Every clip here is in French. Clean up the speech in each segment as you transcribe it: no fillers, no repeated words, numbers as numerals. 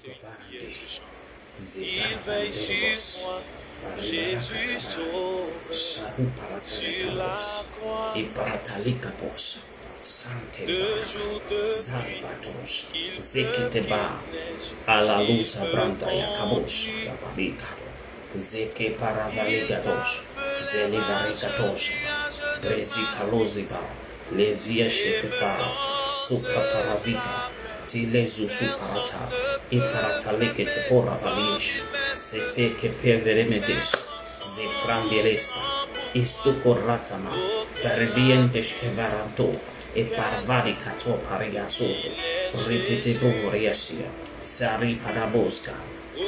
parande, zeparavanderos, paribarakatabara, saru paratalekabos, iparatalekabos, sante baraka, zaribatos, zeketeba, ala luz abranta yakabos, tabarikado, zeke paravaligados, zelivarikatos, brezikaloziba, levia shekefara, supra paravika, tilezu suparata, iparataleke tepora valish, sefe ke perveremedes, ze prandireska, istukoratama, pervientes kevaranto, e parvari kato pariasoto, ripete bovoriasia, sari paraboska,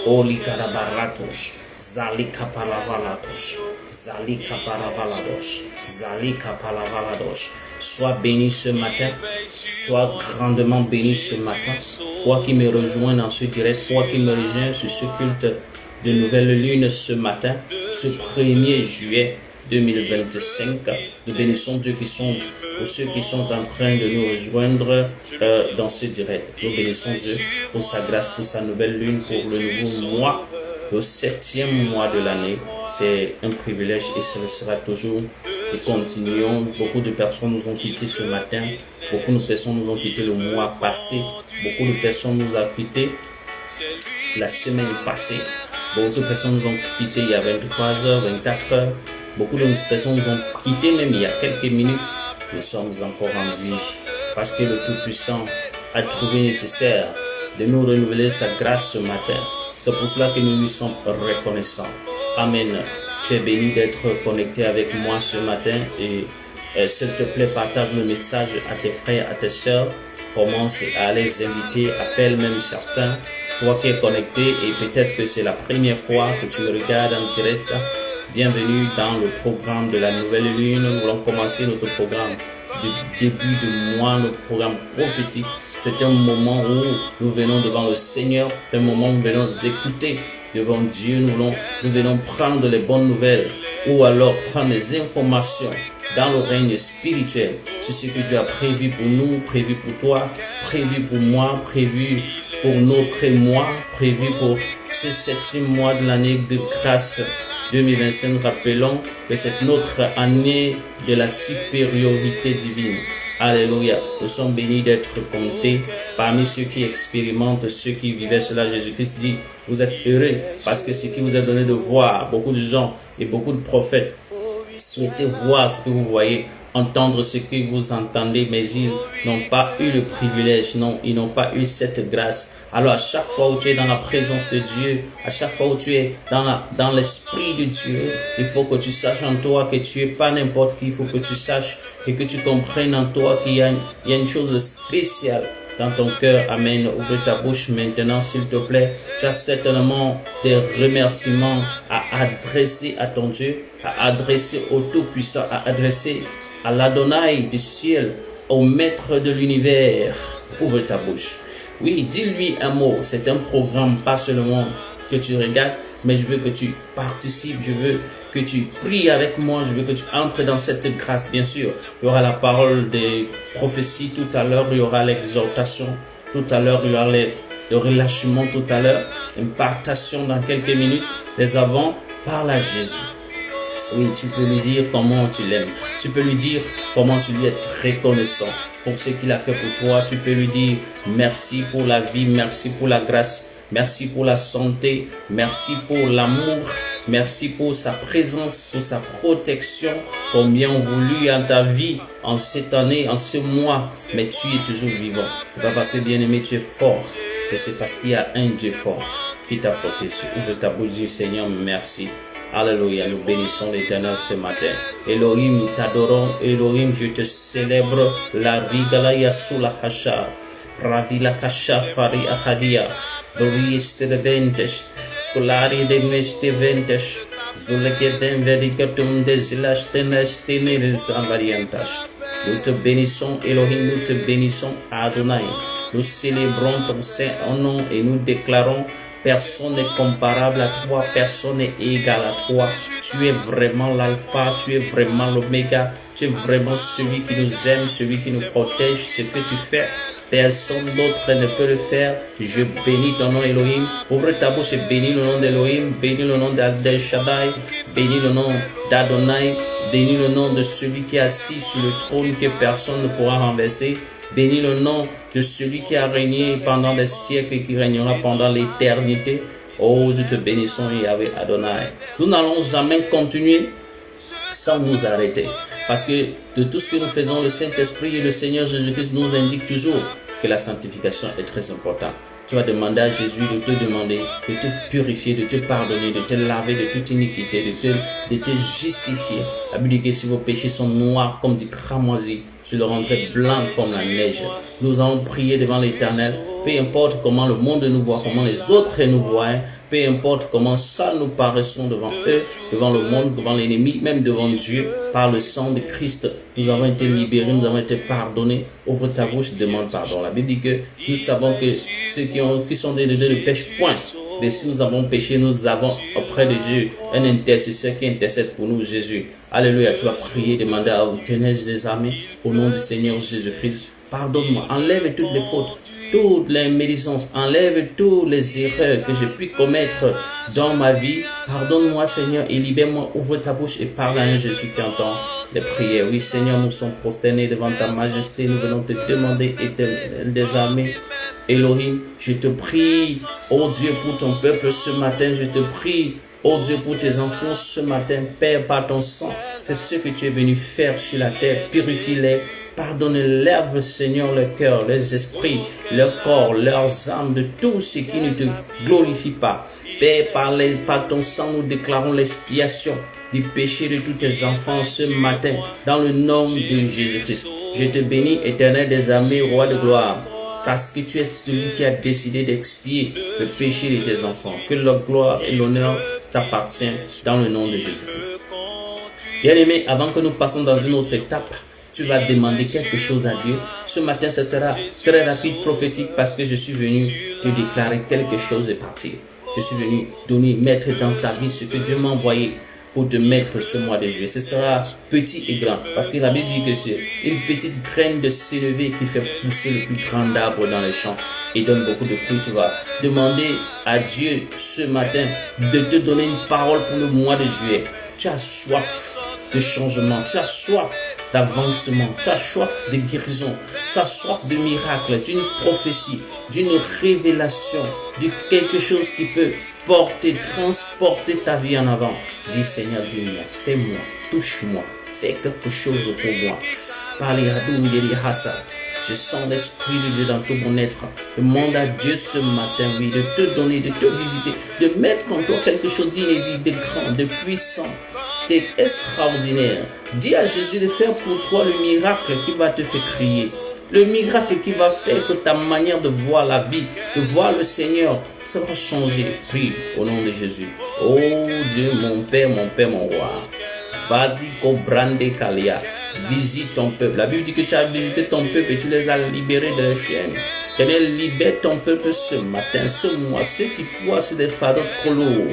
oli karabaratos, zalika palavalatos, zalika palavalados, zalika palavalados. Sois béni ce matin, sois grandement béni ce matin. Toi qui me rejoins dans ce direct, toi qui me rejoins sur ce culte de nouvelle lune ce matin, ce 1er juillet 2025. Nous bénissons Dieu pour ceux qui sont en train de nous rejoindre dans ce direct. Nous bénissons Dieu pour sa grâce, pour sa nouvelle lune, pour le nouveau mois. Le 7e mois de l'année, c'est un privilège et ce sera toujours. Nous continuons. Beaucoup de personnes nous ont quittés ce matin. Beaucoup de personnes nous ont quittés le mois passé. Beaucoup de personnes nous ont quittés la semaine passée. Beaucoup de personnes nous ont quittés il y a 23h, 24h. Beaucoup de personnes nous ont quittés même il y a quelques minutes. Nous sommes encore en vie parce que le Tout-Puissant a trouvé nécessaire de nous renouveler sa grâce ce matin. C'est pour cela que nous lui sommes reconnaissants. Amen. Tu es béni d'être connecté avec moi ce matin et s'il te plaît, partage le message à tes frères, à tes sœurs. Commence à les inviter, appelle même certains. Toi qui es connecté et peut-être que c'est la première fois que tu me regardes en direct. Bienvenue dans le programme de la nouvelle lune. Nous voulons commencer notre programme de début de mois, notre programme prophétique. C'est un moment où nous venons devant le Seigneur, c'est un moment où nous venons d'écouter devant Dieu, nous venons prendre les bonnes nouvelles ou alors prendre les informations dans le règne spirituel. C'est ce que Dieu a prévu pour nous, prévu pour toi, prévu pour moi, prévu pour notre mois, prévu pour ce 7e mois de l'année de grâce 2025. Rappelons que c'est notre année de la supériorité divine. Alléluia. Nous sommes bénis d'être comptés parmi ceux qui expérimentent, ceux qui vivaient cela. Jésus-Christ dit, vous êtes heureux parce que ce qui vous est donné de voir, beaucoup de gens et beaucoup de prophètes souhaitaient voir ce que vous voyez, entendre ce que vous entendez, mais ils n'ont pas eu le privilège, non, ils n'ont pas eu cette grâce. Alors à chaque fois où tu es dans la présence de Dieu, à chaque fois où tu es dans l'esprit de Dieu, il faut que tu saches en toi que tu es pas n'importe qui. Il faut que tu saches et que tu comprennes en toi qu'il y a une chose spéciale dans ton cœur. Amen. Ouvre ta bouche maintenant, s'il te plaît. Tu as certainement des remerciements à adresser à ton Dieu, à adresser au Tout-Puissant, à adresser à l'Adonai du ciel, au Maître de l'univers. Ouvre ta bouche. Oui, dis-lui un mot. C'est un programme, pas seulement que tu regardes, mais je veux que tu participes, je veux que tu pries avec moi, je veux que tu entres dans cette grâce, bien sûr. Il y aura la parole des prophéties tout à l'heure, il y aura l'exhortation tout à l'heure, il y aura le relâchement tout à l'heure, impartation dans quelques minutes. Mais avant, parle à Jésus. Oui, tu peux lui dire comment tu l'aimes. Tu peux lui dire comment tu lui es reconnaissant pour ce qu'il a fait pour toi. Tu peux lui dire merci pour la vie, merci pour la grâce, merci pour la santé, merci pour l'amour, merci pour sa présence, pour sa protection. Combien on voulu en ta vie, en cette année, en ce mois, mais tu es toujours vivant. C'est pas parce que bien aimé, tu es fort, mais c'est parce qu'il y a un Dieu fort qui t'a protégé. Ouvre ta bouche, dis Seigneur, merci. Alléluia, nous bénissons l'Éternel ce matin. Elohim, nous t'adorons. Elohim, je te célèbre. La rigalaya sous la hacha. Ravila kasha fari ahadia. Doriiste de ventes. Scolari de meste ventes. Zuleketen vericatum de zilastenes teneres variantas. Nous te bénissons, Elohim, nous te bénissons, Adonai. Nous célébrons ton saint nom et nous déclarons Personne n'est comparable à toi, personne n'est égal à toi. Tu es vraiment l'alpha, tu es vraiment l'oméga, tu es vraiment celui qui nous aime, celui qui nous protège. Ce que tu fais, personne d'autre ne peut le faire. Je bénis ton nom Elohim. Ouvre ta bouche et bénis le nom d'Elohim, bénis le nom d'El Shaddai, bénis le nom d'Adonai, bénis le nom de celui qui est assis sur le trône que personne ne pourra renverser. Bénis le nom de celui qui a régné pendant des siècles et qui régnera pendant l'éternité. Oh, nous te bénissons, Yahweh Adonai. Nous n'allons jamais continuer sans nous arrêter. Parce que de tout ce que nous faisons, le Saint-Esprit et le Seigneur Jésus-Christ nous indiquent toujours que la sanctification est très importante. Tu vas demander à Jésus de te demander, de te purifier, de te pardonner, de te laver de toute iniquité, de te justifier. La Bible dit que si vos péchés sont noirs comme du cramoisi, je le rendrai blanc comme la neige. Nous allons prier devant l'Éternel. Peu importe comment le monde nous voit, comment les autres nous voient, peu importe comment ça nous paraissons devant eux, devant le monde, devant l'ennemi, même devant Dieu, par le sang de Christ, nous avons été libérés, nous avons été pardonnés. Ouvre ta bouche, demande pardon. La Bible dit que nous savons que ceux qui sont des ne pêchent point. Mais si nous avons péché, nous avons auprès de Dieu un intercesseur qui intercède pour nous, Jésus. Alléluia, tu vas prier, demander à l'Éternel des armées, au nom du Seigneur Jésus-Christ. Pardonne-moi, enlève toutes les fautes, toutes les médisances, enlève toutes les erreurs que j'ai pu commettre dans ma vie. Pardonne-moi, Seigneur, et libère-moi. Ouvre ta bouche et parle à un Jésus qui entend les prières. Oui, Seigneur, nous sommes prosternés devant ta majesté. Nous venons te demander, Éternel des armées, Elohim, je te prie, oh Dieu, pour ton peuple ce matin. Je te prie, oh Dieu, pour tes enfants ce matin. Père, par ton sang, c'est ce que tu es venu faire sur la terre. Purifie-les. Pardonne, lève, Seigneur, leur cœur, leurs esprits, leur corps, leurs âmes, de tout ce qui ne te glorifie pas. Père, par ton sang, nous déclarons l'expiation du péché de tous tes enfants ce matin, dans le nom de Jésus-Christ. Je te bénis, Éternel des armées, Roi de gloire, parce que tu es celui qui a décidé d'expier le péché de tes enfants. Que la gloire et l'honneur t'appartiennent dans le nom de Jésus-Christ. Bien-aimé, avant que nous passions dans une autre étape, tu vas demander quelque chose à Dieu. Ce matin, ce sera très rapide, prophétique, parce que je suis venu te déclarer quelque chose de partir. Je suis venu mettre dans ta vie ce que Dieu m'a envoyé pour te mettre ce mois de juillet. Ce sera petit et grand, parce que la Bible dit que c'est une petite graine de sénévé qui fait pousser le plus grand arbre dans les champs et donne beaucoup de fruits. Tu vas demander à Dieu ce matin de te donner une parole pour le mois de juillet. Tu as soif de changement, tu as soif d'avancement, tu as soif de guérison, tu as soif de miracle, d'une prophétie, d'une révélation, de quelque chose qui peut porter, transporter ta vie en avant. Dis Seigneur, dis-moi, fais-moi, touche-moi, fais quelque chose pour moi. Parlez à Hassa. Je sens l'Esprit de Dieu dans tout mon être. Demande à Dieu ce matin, oui, de te donner, de te visiter, de mettre en toi quelque chose d'inédit, de grand, de puissant, d'extraordinaire. Dis à Jésus de faire pour toi le miracle qui va te faire crier. Le miracle qui va faire que ta manière de voir la vie, de voir le Seigneur, ça va changer. Prie au nom de Jésus. Oh Dieu, mon Père, mon roi. Vas-y, Kobrande Kalia. Visite ton peuple. La Bible dit que tu as visité ton peuple et tu les as libérés de leurs chaînes. Qu'elle libère ton peuple ce matin, ce mois. Ceux qui poient sur des fardeaux trop lourds,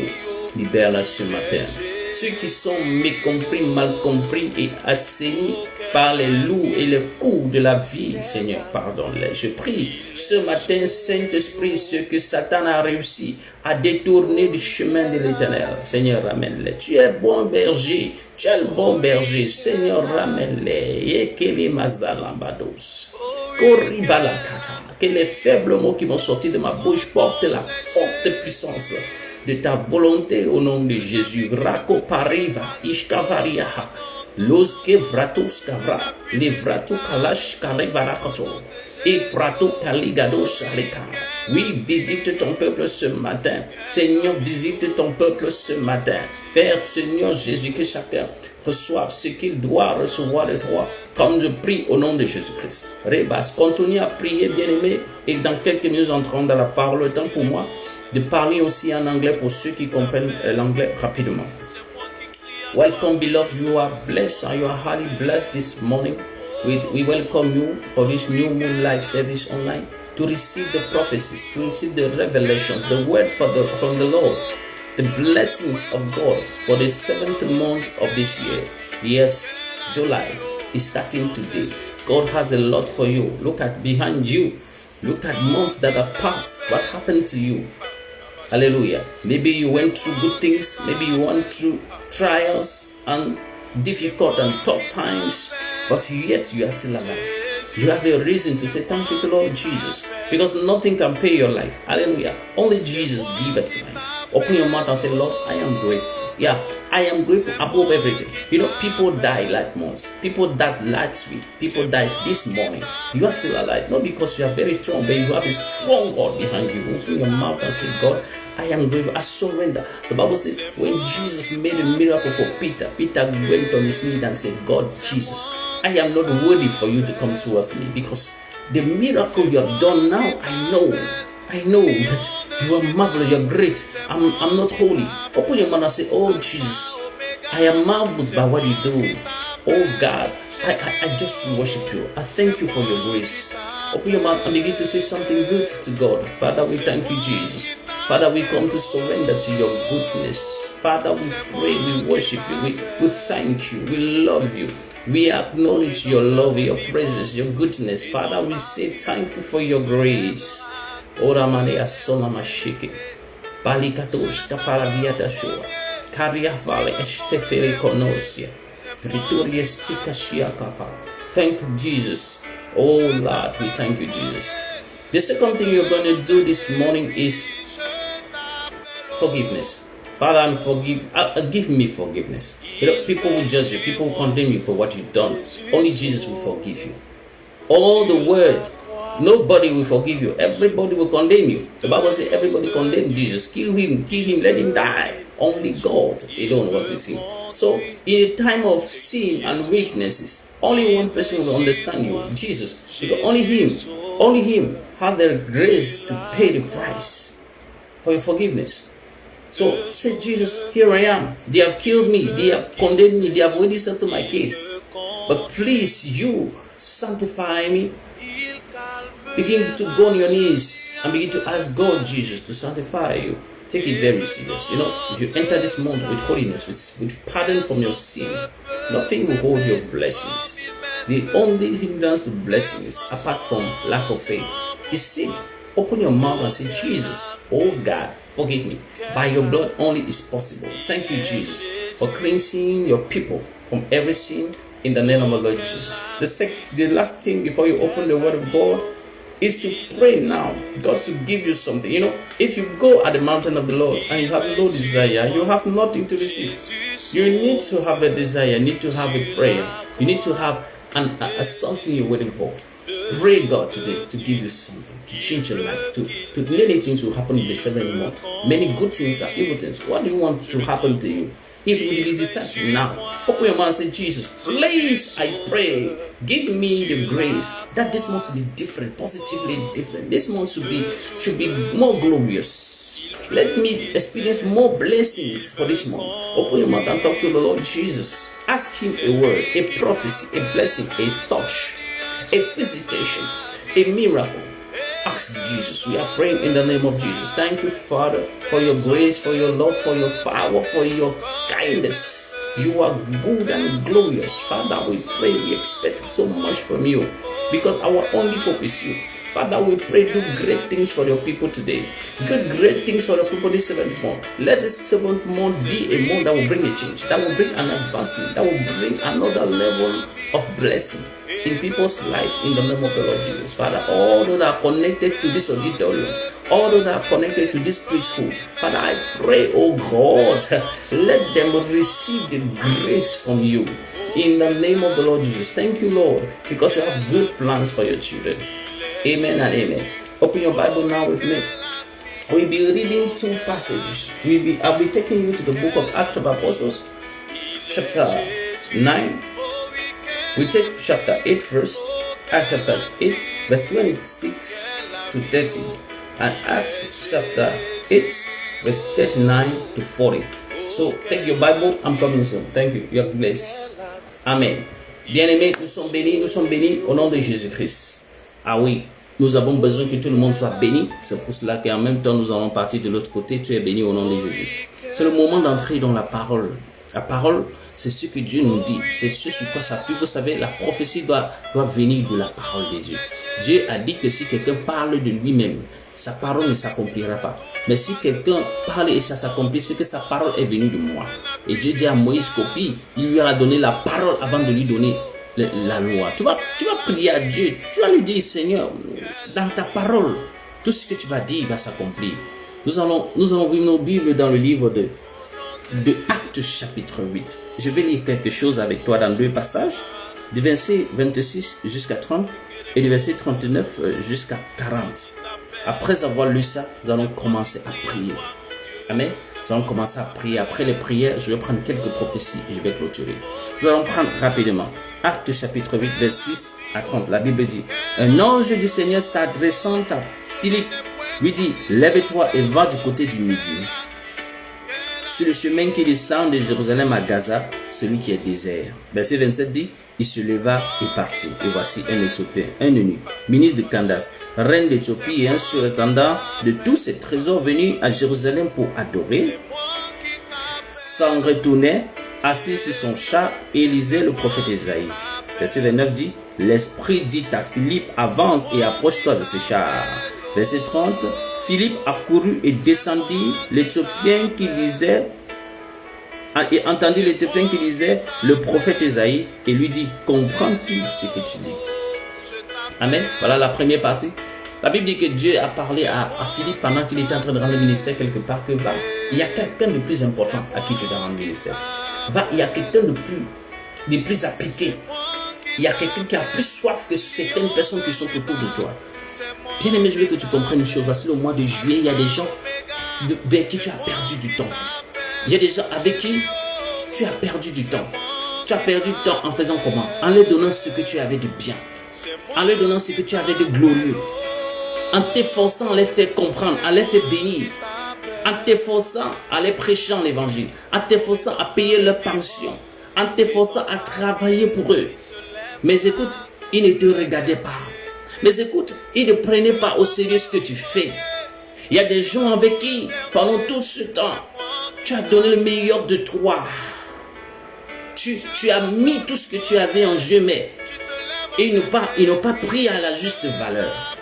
libère-la ce matin. Ceux qui sont mécompris, mal compris et assainis par les loups et les coups de la vie, Seigneur, pardonne-les. Je prie ce matin, Saint-Esprit, ce que Satan a réussi à détourner du chemin de l'Éternel. Seigneur, ramène-les. Tu es bon berger, tu es le bon berger. Seigneur, ramène-les. Ekele mazalambados. Koribalakata. Que les faibles mots qui vont sortir de ma bouche portent la forte puissance de ta volonté au nom de Jésus. Rako pariva, ishkavariaha, loske vratos kavra, le vrato kalash karevarakato, et prato kaligado shaleka. Oui, visite ton peuple ce matin. Seigneur, visite ton peuple ce matin. Père, Seigneur Jésus, que chacun reçoive ce qu'il doit recevoir de toi, comme je prie au nom de Jésus-Christ. Rebas, continue à prier, bien-aimé, et dans quelques minutes, entrons dans la parole. Le temps pour moi de parler aussi en anglais pour ceux qui comprennent l'anglais rapidement. Welcome, beloved. You are blessed and you are highly blessed this morning. We welcome you for this new moon live service online. to receive the prophecies, to receive the revelations, the word from the Lord, the blessings of God for the 7th month of this year. Yes, July is starting today. God has a lot for you. Look at behind you. Look at months that have passed. What happened to you? Hallelujah. Maybe you went through good things. Maybe you went through trials and difficult and tough times, but yet you are still alive. You have a reason to say thank you to Lord Jesus, because nothing can pay your life. Hallelujah. Only Jesus gives life. Open your mouth and say, Lord, I am grateful. Yeah, I am grateful above everything. You know, people die like months. People died last week. People died this morning. You are still alive. Not because you are very strong, but you have a strong God behind you. Open your mouth and say, God, I am grateful. I surrender. The Bible says when Jesus made a miracle for Peter, Peter went on his knees and said, God, Jesus, I am not worthy for you to come towards me, because the miracle you have done now, I know that you are marvelous, you are great. I'm not holy. Open your mouth and say, oh Jesus, I am marveled by what you do. Oh God, I just worship you. I thank you for your grace. Open your mouth and begin to say something good to God. Father, we thank you, Jesus. Father, we come to surrender to your goodness. Father, we pray, we worship you, we thank you, we love you. We acknowledge your love, your praises, your goodness. Father, we say thank you for your grace. Ora Maria Sona Mashiki. Balikatosh Taparaviata Shua. Karia Vale Esteferi Konosia. Victoria Stikashia Kapa. Thank you, Jesus. Oh Lord, we thank you, Jesus. The second thing you're going to do this morning is forgiveness. Father, give me forgiveness. You know, people will judge you. People will condemn you for what you've done. Only Jesus will forgive you. All the world, nobody will forgive you. Everybody will condemn you. The Bible says everybody condemn Jesus. Kill him, let him die. Only God alone was with him. So, in a time of sin and weaknesses, only one person will understand you, Jesus. Because only him had the grace to pay the price for your forgiveness. So say, Jesus, here I am. They have killed me. They have condemned me. They have already settled my case. But please, you sanctify me. Begin to go on your knees and begin to ask God, Jesus, to sanctify you. Take it very serious. You know, if you enter this month with holiness, with pardon from your sin, nothing will hold your blessings. The only hindrance to blessings, apart from lack of faith, is sin. Open your mouth and say, Jesus, oh God, forgive me. By your blood only is possible. Thank you, Jesus, for cleansing your people from every sin in the name of the Lord Jesus. The last thing before you open the word of God is to pray now. God to give you something. You know, if you go at the mountain of the Lord and you have no desire, you have nothing to receive. You need to have a desire. You need to have a prayer. You need to have something you're waiting for. Pray God today to give you something, to change your life, to many things will happen in the 7th month. Many good things are evil things. What do you want to happen to you? If it is decided now, open your mouth and say, Jesus, please, I pray, give me the grace that this month will be different, positively different. This month should be more glorious. Let me experience more blessings for this month. Open your mouth and talk to the Lord Jesus. Ask him a word, a prophecy, a blessing, a touch, a visitation, a miracle. Ask Jesus. We are praying in the name of Jesus. Thank you, Father, for your grace, for your love, for your power, for your kindness. You are good and glorious. Father, we pray, we expect so much from you, because our only hope is you. Father, we pray, do great things for your people today. Do great things for your people this 7th month. Let this 7th month be a month that will bring a change, that will bring an advancement, that will bring another level of blessing in people's life in the name of the Lord Jesus. Father, all those that are connected to this auditorium, all those that are connected to this priesthood, Father, I pray, oh God, let them receive the grace from you in the name of the Lord Jesus. Thank you, Lord, because you have good plans for your children. Amen and amen. Open your Bible now with me. We'll be reading 2 passages. I'll be taking you to the book of Acts of Apostles, chapter 9. We take chapter 8 first. Acts chapter 8, verse 26 to 30. And Acts chapter 8, verse 39 to 40. So take your Bible. I'm coming soon. Thank you. You are blessed. Amen. Bien-aimés, nous sommes bénis au nom de Jésus-Christ. Ah oui, Nous avons besoin que tout le monde soit béni. C'est pour cela qu'en même temps, nous allons partir de l'autre côté. Tu es béni au nom de Jésus. C'est le moment d'entrer dans la parole. La parole, c'est ce que Dieu nous dit. C'est ce sur quoi ça appuie. Vous savez, la prophétie doit venir de la parole de Dieu. Dieu a dit que si quelqu'un parle de lui-même, sa parole ne s'accomplira pas. Mais si quelqu'un parle et ça s'accomplit, c'est que sa parole est venue de moi. Et Dieu dit à Moïse, copie, il lui a donné la parole avant de lui donner la loi. Tu vas prier à Dieu. Tu vas lui dire, Seigneur, dans ta parole, tout ce que tu vas dire va s'accomplir. Nous allons ouvrir nos Bibles dans le livre de Actes chapitre 8. Je vais lire quelque chose avec toi dans deux passages, du verset 26 jusqu'à 30 et du verset 39 jusqu'à 40. Après avoir lu ça, nous allons commencer à prier. Amen. Nous allons commencer à prier. Après les prières, je vais prendre quelques prophéties et je vais clôturer. Nous allons prendre rapidement Actes chapitre 8, verset 6 à 30. La Bible dit, un ange du Seigneur s'adressant à Philippe lui dit, lève-toi et va du côté du Midi. Sur le chemin qui descend de Jérusalem à Gaza, celui qui est désert. Verset 27 dit, il se leva et partit. Et voici un Éthiopien, un eunuque, ministre de Candace, reine d'Éthiopie et un surintendant de tous ses trésors venus à Jérusalem pour adorer, s'en retournait, assis sur son char et lisait le prophète Ésaïe. Verset 29 dit, l'Esprit dit à Philippe, avance et approche-toi de ce char. Verset 30, Philippe accourut et descendit l'Éthiopien qui lisait, et entendit l'Éthiopien qui lisait le prophète Ésaïe et lui dit, comprends-tu ce que tu lis? Amen. Voilà la première partie. La Bible dit que Dieu a parlé à Philippe pendant qu'il était en train de rendre le ministère quelque part, que va, il y a quelqu'un de plus important à qui tu dois rendre le ministère. Va, il y a quelqu'un de plus appliqué. Il y a quelqu'un qui a plus soif que certaines personnes qui sont autour de toi. Bien aimé, je veux que tu comprennes une chose. Voici le mois de juillet, il y a des gens vers qui tu as perdu du temps. Il y a des gens avec qui tu as perdu du temps. Tu as perdu du temps en faisant comment? En leur donnant ce que tu avais de bien. En leur donnant ce que tu avais de glorieux. En t'efforçant à les faire comprendre, à les faire bénir. En t'efforçant à les prêcher en évangile. En t'efforçant à payer leur pension. En t'efforçant à travailler pour eux. Mais écoute, ils ne te regardaient pas. Mais écoute, ils ne prenaient pas au sérieux ce que tu fais. Il y a des gens avec qui, pendant tout ce temps, tu as donné le meilleur de toi. Tu as mis tout ce que tu avais en jeu, mais ils n'ont pas pris à la juste valeur.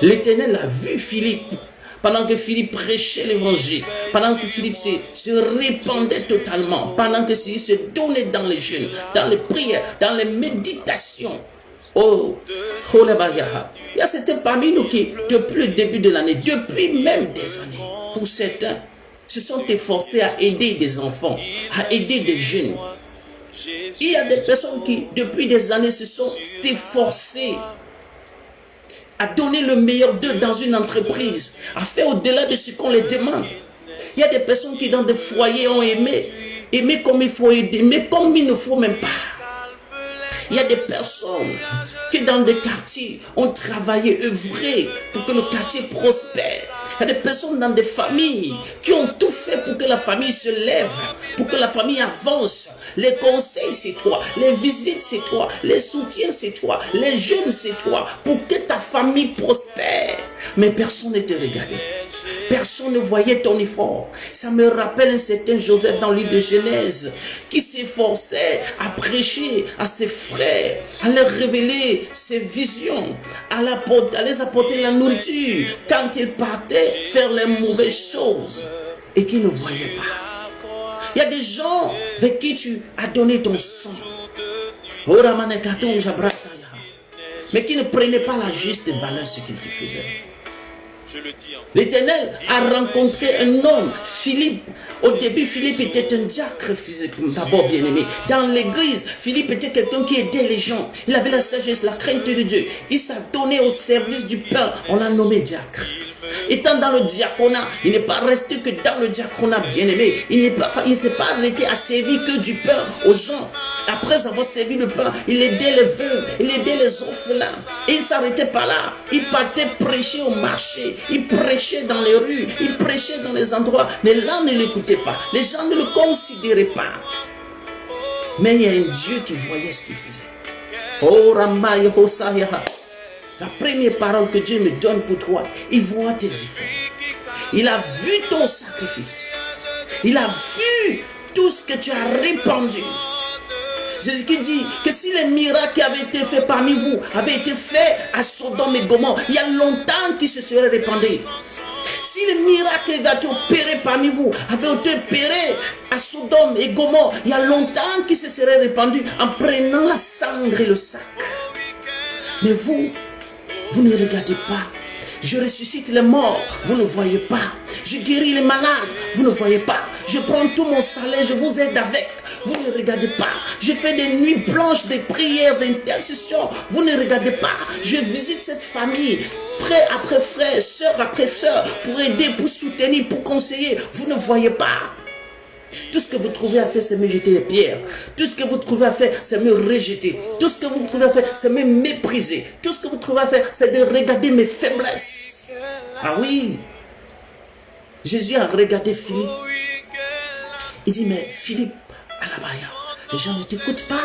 L'Éternel a vu Philippe, pendant que Philippe prêchait l'évangile, pendant que Philippe se répandait totalement, pendant que il se donnait dans les jeûnes, dans les prières, dans les méditations. Oh, il y a certains parmi nous qui, depuis le début de l'année, depuis même des années, pour certains, se sont efforcés à aider des enfants, à aider des jeunes. Il y a des personnes qui, depuis des années, se sont efforcées à donner le meilleur d'eux dans une entreprise, à faire au-delà de ce qu'on les demande. Il y a des personnes qui, dans des foyers, ont aimé comme il faut aider, mais comme il ne faut même pas. Il y a des personnes qui dans des quartiers ont travaillé, œuvré pour que le quartier prospère. Il y a des personnes dans des familles qui ont tout fait pour que la famille se lève, pour que la famille avance. Les conseils, c'est toi. Les visites, c'est toi. Les soutiens, c'est toi. Les jeunes, c'est toi. Pour que ta famille prospère. Mais personne ne te regardait. Personne ne voyait ton effort. Ça me rappelle un certain Joseph dans le livre de Genèse qui s'efforçait à prêcher à ses frères, à leur révéler ses visions, à les apporter la nourriture quand ils partaient faire les mauvaises choses et qui ne voyaient pas. Il y a des gens avec qui tu as donné ton sang, mais qui ne prenaient pas la juste valeur de ce qu'ils te faisaient. L'Éternel a rencontré un homme, Philippe. Au début, Philippe était un diacre d'abord bien aimé. Dans l'église, Philippe était quelqu'un qui aidait les gens. Il avait la sagesse, la crainte de Dieu. Il s'est donné au service du pain. On l'a nommé diacre. Étant dans le diaconat, il n'est pas resté que dans le diaconat bien aimé. Il ne s'est pas arrêté à servir que du pain aux gens. Après avoir servi le pain, il aidait les veuves, il aidait les orphelins. Et il ne s'arrêtait pas là. Il partait prêcher au marché. Il prêchait dans les rues. Il prêchait dans les endroits. Les gens ne l'écoutaient pas. Les gens ne le considéraient pas. Mais il y a un Dieu qui voyait ce qu'il faisait. Oh, Ramaï Hosaya. La première parole que Dieu me donne pour toi, il voit tes efforts. Il a vu ton sacrifice. Il a vu tout ce que tu as répandu. Jésus qui dit que si les miracles qui avaient été faits parmi vous avaient été faits à Sodome et Gomorrhe, il y a longtemps qu'ils se seraient répandus. Si les miracles qui avaient été opérés parmi vous avaient été opérés à Sodome et Gomorrhe, il y a longtemps qu'ils se seraient répandus en prenant la cendre et le sac. Mais vous ne regardez pas. Je ressuscite les morts, vous ne voyez pas. Je guéris les malades, vous ne voyez pas. Je prends tout mon salaire, je vous aide avec. Vous ne regardez pas. Je fais des nuits blanches, des prières, d'intercession. Vous ne regardez pas. Je visite cette famille, frère après frère, sœur après sœur, pour aider, pour soutenir, pour conseiller. Vous ne voyez pas. Tout ce que vous trouvez à faire, c'est me jeter des pierres. Tout ce que vous trouvez à faire, c'est me rejeter. Tout ce que vous trouvez à faire, c'est me mépriser. Tout ce que vous trouvez à faire, c'est de regarder mes faiblesses. Ah oui. Jésus a regardé Philippe. Il dit, mais Philippe, à la barrière, les gens ne t'écoutent pas.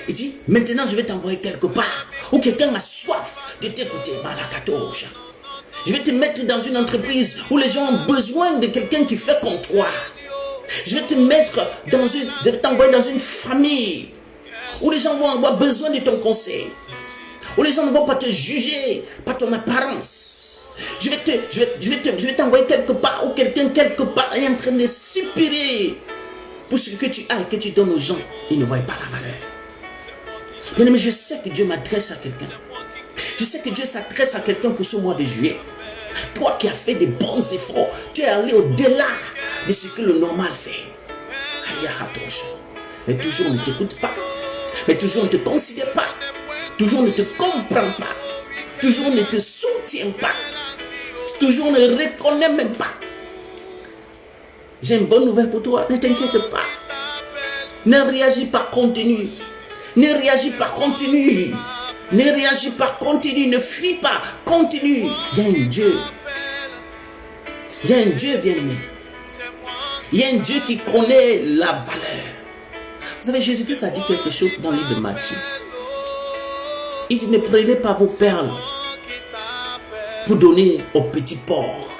Il dit, maintenant je vais t'envoyer quelque part où quelqu'un a soif de t'écouter. Je vais te mettre dans une entreprise où les gens ont besoin de quelqu'un qui fait comme toi. Je vais te mettre je vais t'envoyer dans une famille où les gens vont avoir besoin de ton conseil, où les gens ne vont pas te juger par ton apparence. Je vais t'envoyer quelque part où quelqu'un quelque part est en train de soupirer pour ce que tu as et que tu donnes aux gens. Ils ne voient pas la valeur. Bien aimé, je sais que Dieu m'adresse à quelqu'un. Je sais que Dieu s'adresse à quelqu'un pour ce mois de juillet. Toi qui as fait des bons efforts, tu es allé au-delà de ce que le normal fait. Mais toujours on ne t'écoute pas. Mais toujours on ne te considère pas. Toujours on ne te comprend pas. Toujours on ne te soutient pas. Toujours on ne reconnaît même pas. J'ai une bonne nouvelle pour toi. Ne t'inquiète pas. Ne réagis pas, continue. Ne réagis pas, continue. Ne réagis pas, continue. Ne fuis pas, continue. Il y a un Dieu. Il y a un Dieu bien-aimé. Il y a un Dieu qui connaît la valeur. Vous savez, Jésus-Christ a dit quelque chose dans le livre de Matthieu. Il dit, ne prenez pas vos perles pour donner aux petits porcs.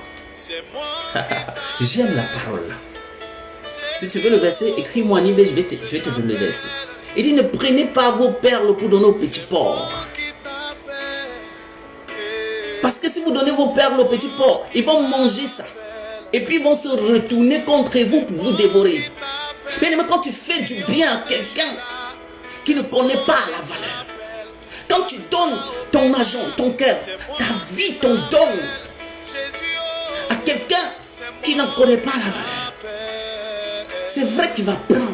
J'aime la parole. Si tu veux le verset, écris-moi en email, je vais te donner le verset. Il dit, ne prenez pas vos perles pour donner aux petits porcs. Parce que si vous donnez vos perles aux petits porcs, ils vont manger ça. Et puis ils vont se retourner contre vous pour vous dévorer. Mais quand tu fais du bien à quelqu'un qui ne connaît pas la valeur, quand tu donnes ton argent, ton cœur, ta vie, ton don à quelqu'un qui ne connaît pas la valeur, c'est vrai qu'il va prendre.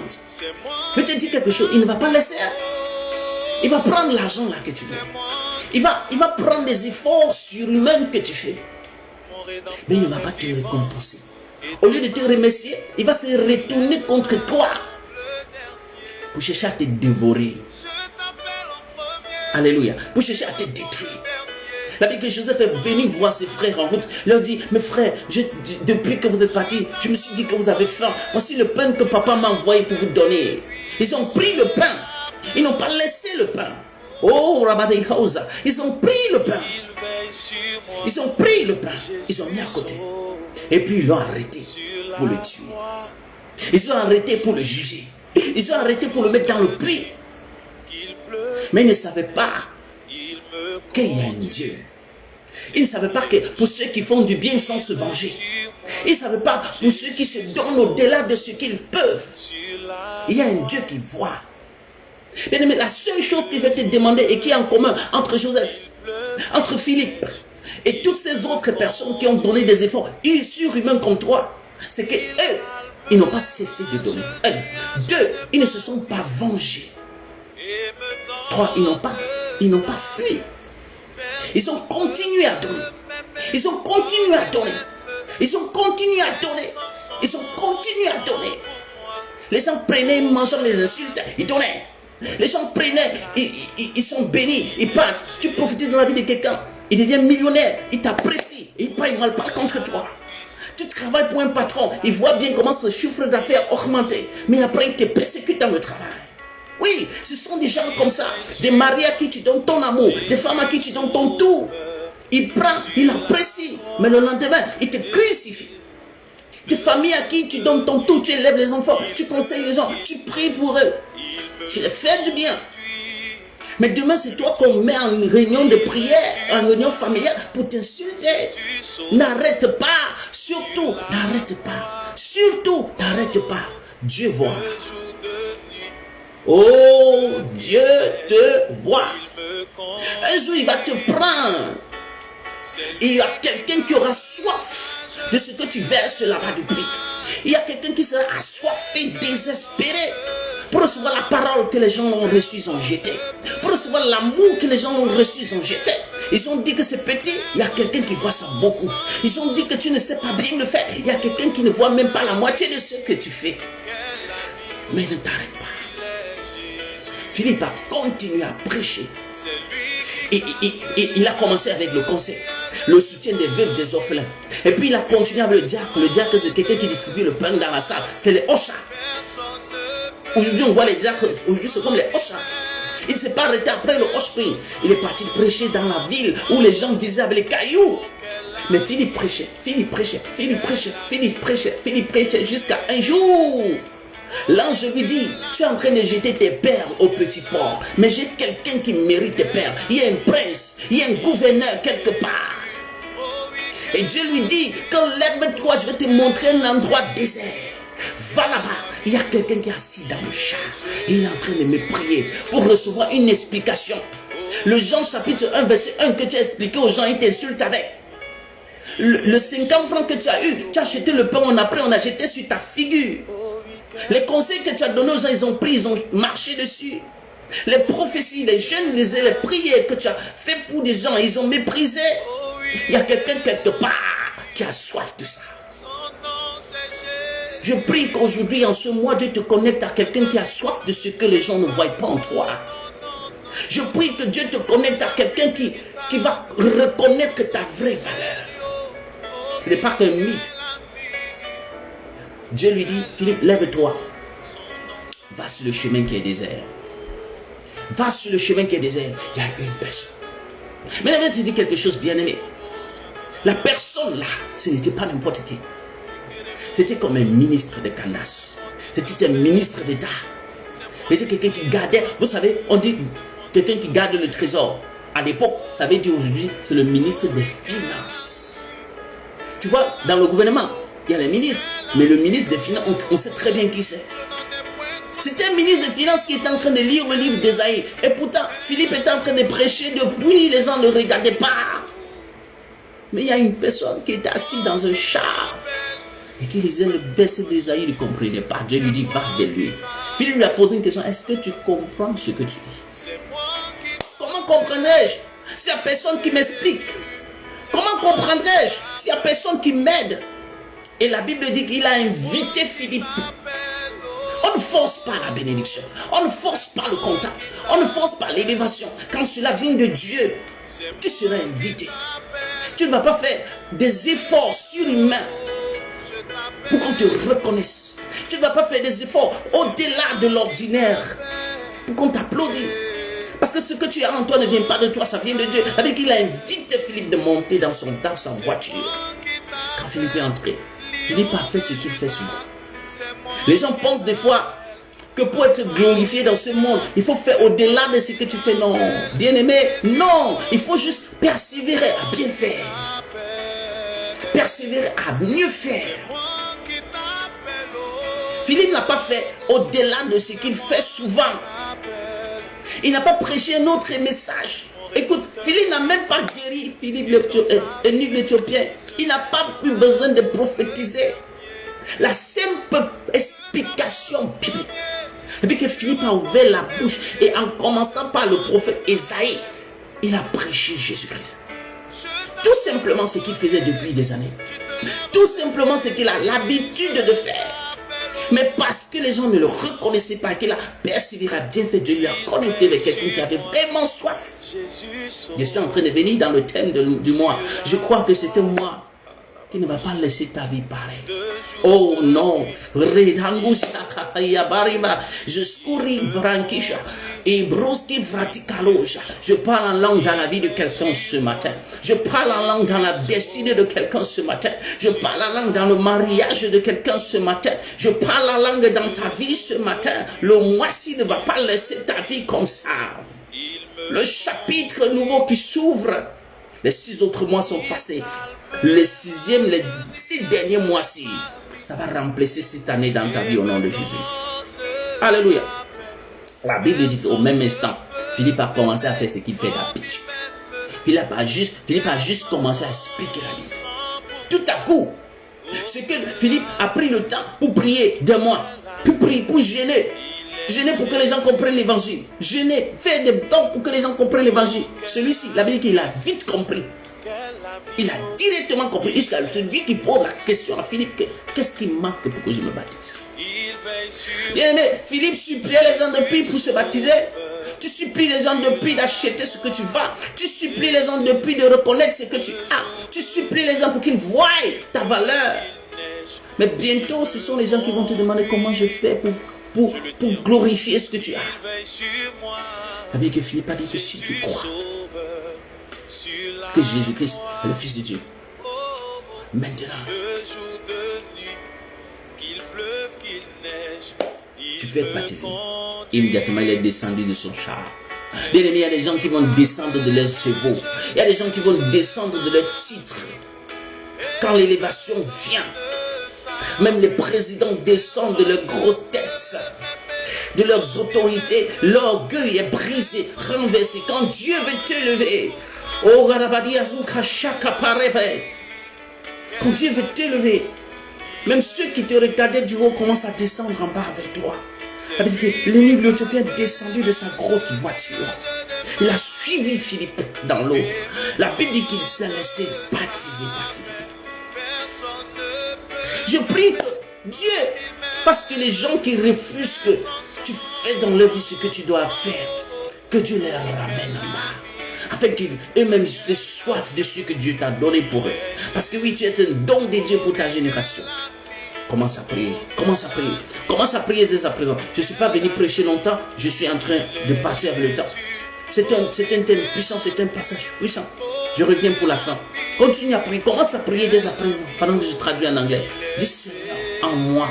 Je te dis quelque chose, il ne va pas laisser. Il va prendre l'argent là que tu donnes. Il va prendre les efforts surhumains que tu fais. Mais il ne va pas te récompenser. Au lieu de te remercier, il va se retourner contre toi pour chercher à te dévorer. Alléluia. Pour chercher à te détruire. La Bible que Joseph est venu voir ses frères en route, leur dit, mes frères, depuis que vous êtes partis, je me suis dit que vous avez faim. Voici le pain que papa m'a envoyé pour vous donner. Ils ont pris le pain. Ils n'ont pas laissé le pain. Oh, Rabbi Hausa, ils ont pris le pain. Ils ont pris le pain. Ils l'ont mis à côté. Et puis ils l'ont arrêté pour le tuer. Ils l'ont arrêté pour le juger. Ils l'ont arrêté pour le mettre dans le puits. Mais ils ne savaient pas qu'il y a un Dieu. Ils ne savaient pas que pour ceux qui font du bien sans se venger, ils ne savaient pas pour ceux qui se donnent au-delà de ce qu'ils peuvent, il y a un Dieu qui voit. Bien aimé, la seule chose qu'il veut te demander et qui est en commun entre Joseph, entre Philippe et toutes ces autres personnes qui ont donné des efforts surhumains comme toi, c'est que eux, ils n'ont pas cessé de donner. 1, 2, ils ne se sont pas vengés. 3, ils n'ont pas fui. Ils ont continué à donner. Ils ont continué à donner. Ils ont continué à donner. Ils ont continué à donner. Les gens prenaient, mangeant les insultes, ils donnaient. Les gens prenaient, ils sont bénis, ils partent. Tu profites de la vie de quelqu'un, il devient millionnaire, il t'apprécie, il parle contre toi. Tu travailles pour un patron, il voit bien comment ce chiffre d'affaires augmente, mais après il te persécute dans le travail. Oui, ce sont des gens comme ça. Des maris à qui tu donnes ton amour. Des femmes à qui tu donnes ton tout. Il prend, il apprécie. Mais le lendemain, il te crucifie. Des familles à qui tu donnes ton tout. Tu élèves les enfants. Tu conseilles les gens. Tu pries pour eux. Tu les fais du bien. Mais demain, c'est toi qu'on met en réunion de prière, en réunion familiale pour t'insulter. N'arrête pas. Surtout, n'arrête pas. Surtout, n'arrête pas. Dieu voit. Oh, Dieu te voit. Un jour, il va te prendre. Et il y a quelqu'un qui aura soif de ce que tu verses là-bas du prix. Il y a quelqu'un qui sera assoiffé, désespéré pour recevoir la parole que les gens ont reçue, ils ont jeté. Pour recevoir l'amour que les gens ont reçu, ils ont jeté. Ils ont dit que c'est petit, il y a quelqu'un qui voit ça beaucoup. Ils ont dit que tu ne sais pas bien le faire. Il y a quelqu'un qui ne voit même pas la moitié de ce que tu fais. Mais ne t'arrête pas. Philippe a continué à prêcher. Et il a commencé avec le conseil, le soutien des veuves, des orphelins. Et puis il a continué avec le diacre. Le diacre, c'est quelqu'un qui distribue le pain dans la salle. C'est les Ocha. Aujourd'hui, on voit les diacres. Aujourd'hui, c'est comme les Ocha. Il ne s'est pas arrêté après le Oshpring. Il est parti prêcher dans la ville où les gens visaient avec les cailloux. Mais Philippe prêchait, Philippe prêchait, Philippe prêchait, Philippe prêchait, Philippe prêchait jusqu'à un jour. L'ange lui dit, tu es en train de jeter tes perles au petit port, mais j'ai quelqu'un qui mérite tes perles. Il y a un prince, il y a un gouverneur quelque part. Et Dieu lui dit, quand lève-toi, je vais te montrer un endroit désert. Va là-bas, il y a quelqu'un qui est assis dans le char. Il est en train de me prier pour recevoir une explication. Le Jean chapitre 1, verset 1 que tu as expliqué aux gens, ils t'insultent avec. Le 50 francs que tu as eu, tu as acheté le pain, on a jeté sur ta figure. Les conseils que tu as donnés aux gens, ils ont pris, ils ont marché dessus. Les prophéties, les jeûnes, les prières que tu as fait pour des gens, ils ont méprisé. Il y a quelqu'un quelque part qui a soif de ça. Je prie qu'aujourd'hui, en ce mois, Dieu te connecte à quelqu'un qui a soif de ce que les gens ne voient pas en toi. Je prie que Dieu te connecte à quelqu'un qui va reconnaître ta vraie valeur. Ce n'est pas qu'un mythe. Dieu lui dit, Philippe, lève-toi. Va sur le chemin qui est désert. Va sur le chemin qui est désert. Il y a une personne. Mais là, je te dis quelque chose, bien-aimé. La personne là, ce n'était pas n'importe qui. C'était comme un ministre de Candace. C'était un ministre d'État. C'était quelqu'un qui gardait, vous savez, on dit quelqu'un qui garde le trésor. À l'époque, ça veut dire aujourd'hui, c'est le ministre des Finances. Tu vois, dans le gouvernement, il y a les ministres. Mais le ministre des Finances, on sait très bien qui c'est. C'était un ministre des Finances qui était en train de lire le livre d'Ésaïe. Et pourtant, Philippe était en train de prêcher depuis, les gens ne regardaient pas. Mais il y a une personne qui était assise dans un char et qui lisait le verset d'Ésaïe, il ne comprenait pas. Dieu lui dit, va vers lui. Philippe lui a posé une question, est-ce que tu comprends ce que tu dis? Comment comprendrais-je s'il n'y a personne qui m'explique? Comment comprendrais-je s'il n'y a personne qui m'aide? Et la Bible dit qu'il a invité Philippe. On ne force pas la bénédiction. On ne force pas le contact. On ne force pas l'élévation. Quand cela vient de Dieu, tu seras invité. Tu ne vas pas faire des efforts surhumains pour qu'on te reconnaisse. Tu ne vas pas faire des efforts au-delà de l'ordinaire pour qu'on t'applaudisse. Parce que ce que tu as en toi ne vient pas de toi, ça vient de Dieu. Avec qu'il a invité Philippe de monter dans sa voiture. Quand Philippe est entré, Philippe a fait ce qu'il fait souvent. Les gens pensent des fois que pour être glorifié dans ce monde, il faut faire au-delà de ce que tu fais. Non, bien-aimé, non. Il faut juste persévérer à bien faire. Persévérer à mieux faire. Philippe n'a pas fait au-delà de ce qu'il fait souvent. Il n'a pas prêché un autre message. Écoute, Philippe n'a même pas guéri Philippe l'Éthiopien. Il n'a pas eu besoin de prophétiser. La simple explication biblique. Et puis que Philippe a ouvert la bouche et en commençant par le prophète Ésaïe, il a prêché Jésus-Christ. Tout simplement ce qu'il faisait depuis des années. Tout simplement ce qu'il a l'habitude de faire. Mais parce que les gens ne le reconnaissaient pas, qu'il a persévéré, a bien fait, Dieu lui a connecté avec quelqu'un qui avait vraiment soif. Je suis en train de venir dans le thème du mois. Je crois que c'était moi. qui ne va pas laisser ta vie pareille. Oh non, je parle en langue dans la vie de quelqu'un ce matin. Je parle en langue dans la destinée de quelqu'un ce matin. Je parle en langue dans le mariage de quelqu'un ce matin. Je parle en langue dans ta vie ce matin. Le mois-ci ne va pas laisser ta vie comme ça. Le chapitre nouveau qui s'ouvre. Les 6 autres mois sont passés. Les 6e, les 6 derniers mois-ci, ça va remplacer cette année dans ta vie au nom de Jésus. Alléluia. La Bible dit qu'au même instant, Philippe a commencé à faire ce qu'il fait d'habitude. Philippe a juste commencé à expliquer la Bible. Tout à coup, c'est que Philippe a pris le temps pour prier de moi, pour prier, pour jeûner. Jeûner pour que les gens comprennent l'évangile. Jeûner, faire des dons pour que les gens comprennent l'évangile. Celui-ci, la Bible dit qu'il a vite compris. Il a directement compris. C'est lui qui pose la question à Philippe, qu'est-ce qui manque pour que je me baptise? Bien aimé, Philippe suppliait les gens de prier pour se baptiser. Tu supplies les gens depuis d'acheter ce que tu vas. Tu supplies les gens depuis de reconnaître ce que tu as. Tu supplies les gens pour qu'ils voient ta valeur. Mais bientôt, ce sont les gens qui vont te demander comment je fais pour glorifier ce que tu as. La Bible que Philippe a dit que si tu crois que Jésus-Christ est le Fils de Dieu, maintenant, tu peux être baptisé. Immédiatement, il est descendu de son char. Bien aimé, il y a des gens qui vont descendre de leurs chevaux. Il y a des gens qui vont descendre de leurs titres. Quand l'élévation vient, même les présidents descendent de leurs grosses têtes, de leurs autorités. L'orgueil est brisé, renversé. Quand Dieu veut t'élever, quand Dieu veut t'élever, même ceux qui te regardaient du haut commencent à descendre en bas avec toi. Parce que l'ennemi éthiopien est descendu de sa grosse voiture. Il a suivi Philippe dans l'eau. La Bible dit qu'il s'est laissé baptiser par Philippe. Je prie que Dieu fasse que les gens qui refusent que tu fais dans leur vie ce que tu dois faire, que Dieu les ramène en bas. Afin qu'eux-mêmes aient soif de ce que Dieu t'a donné pour eux. Parce que oui, tu es un don de Dieu pour ta génération. Commence à prier. Commence à prier. Commence à prier dès à présent. Je ne suis pas venu prêcher longtemps. Je suis en train de partir avec le temps. C'est un thème puissant. C'est un passage puissant. Je reviens pour la fin. Continue à prier. Commence à prier dès à présent. Pendant que je traduis en anglais. Dis Seigneur, en moi.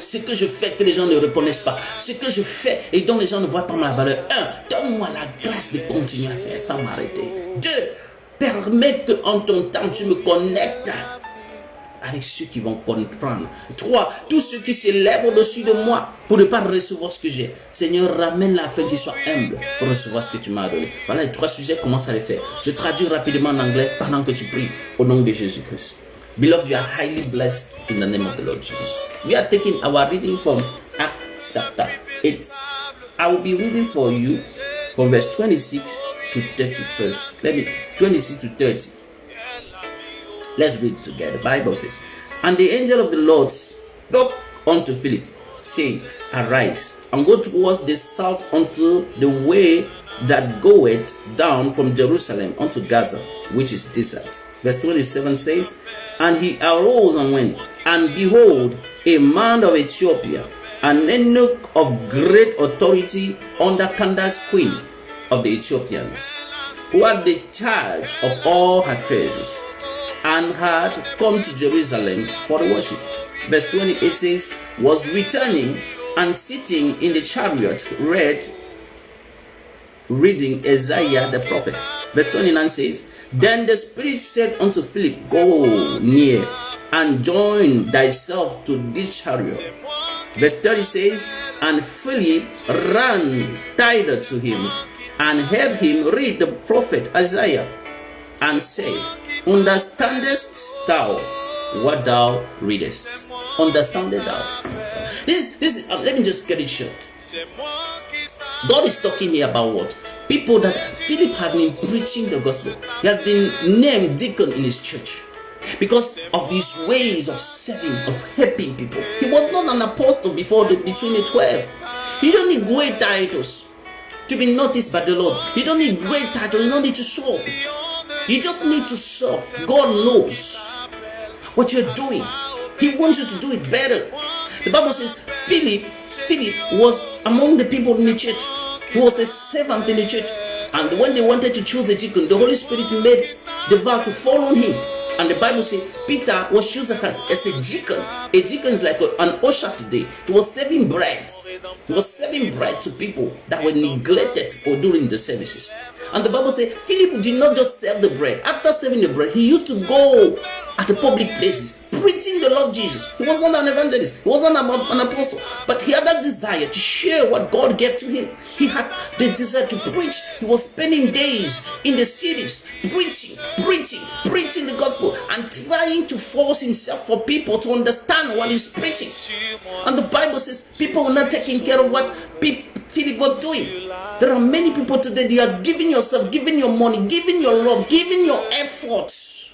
Ce que je fais que les gens ne reconnaissent pas. Ce que je fais et dont les gens ne voient pas ma valeur. 1. Donne-moi la grâce de continuer à faire sans m'arrêter. 2. Permets qu'en ton temps tu me connectes avec ceux qui vont comprendre. 3. Tous ceux qui s'élèvent au-dessus de moi pour ne pas recevoir ce que j'ai. Seigneur, ramène-la afin qu'ils soient humbles pour recevoir ce que tu m'as donné. Voilà les 3 sujets, commence à les faire. Je traduis rapidement en anglais pendant que tu pries au nom de Jésus-Christ. Beloved, you are highly blessed in the name of the Lord Jesus. We are taking our reading from Acts chapter 8. I will be reading for you from verse 26 to 31st. 26 to 30. Let's read together. The Bible says, and the angel of the Lord spoke unto Philip, saying, arise, and go towards the south unto the way that goeth down from Jerusalem unto Gaza, which is desert. Verse 27 says, and he arose and went, and behold, a man of Ethiopia, an eunuch of great authority under Candace, queen of the Ethiopians, who had the charge of all her treasures, and had come to Jerusalem for the worship. Verse 28 says, was returning and sitting in the chariot, reading Isaiah the prophet. Verse 29 says, then the Spirit said unto Philip, go near and join thyself to this chariot. Verse 30 says, and Philip ran thither to him and heard him read the prophet Isaiah, and said, understandest thou what thou readest? Understandest thou? Let me just get it short. God is talking here about what? People that Philip has been preaching the gospel. He has been named deacon in his church because of these ways of serving, of helping people. He was not an apostle between the 12. You don't need great titles to be noticed by the Lord. You don't need great titles. You don't need to show. You just need to serve. God knows what you're doing. He wants you to do it better. The Bible says Philip was among the people in the church. He was a servant in the church. And when they wanted to choose the deacon, the Holy Spirit made the vow to fall on him. And the Bible says Peter was chosen as a deacon. A deacon is like an usher today. He was serving bread. He was serving bread to people that were neglected or during the services. And the Bible says Philip did not just serve the bread. After serving the bread, he used to go at the public places, preaching the Lord Jesus. He was not an evangelist. He wasn't an apostle. But he had that desire to share what God gave to him. He had the desire to preach. He was spending days in the cities, preaching the gospel, and trying to force himself for people to understand what he's preaching. And the Bible says people were not taking care of what Philip was doing. There are many people today, you are giving yourself, giving your money, giving your love, giving your efforts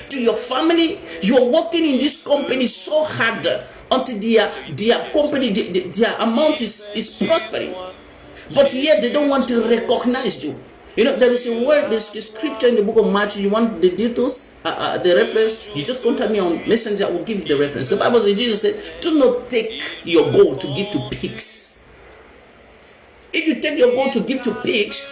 to your family. You are working in this company so hard until their company, their amount is prospering. But yet they don't want to recognize you. You know, there is a word, there's a scripture in the book of Matthew. You want the details, the reference? You just contact me on Messenger. I will give you the reference. The Bible says, Jesus said, do not take your gold to give to pigs. If you take your gold to give to pigs,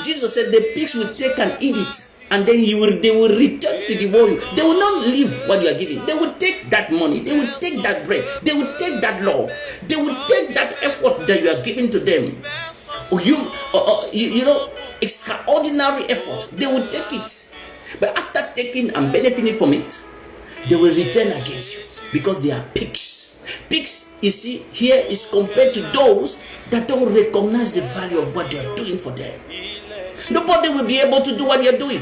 Jesus said the pigs will take and eat it. And then they will return to devour you. They will not leave what you are giving. They will take that money. They will take that bread. They will take that love. They will take that effort that you are giving to them. You know, extraordinary effort. They will take it. But after taking and benefiting from it, they will return against you because they are pigs. Pigs, you see, here is compared to those that don't recognize the value of what they are doing for them. Nobody will be able to do what you are doing,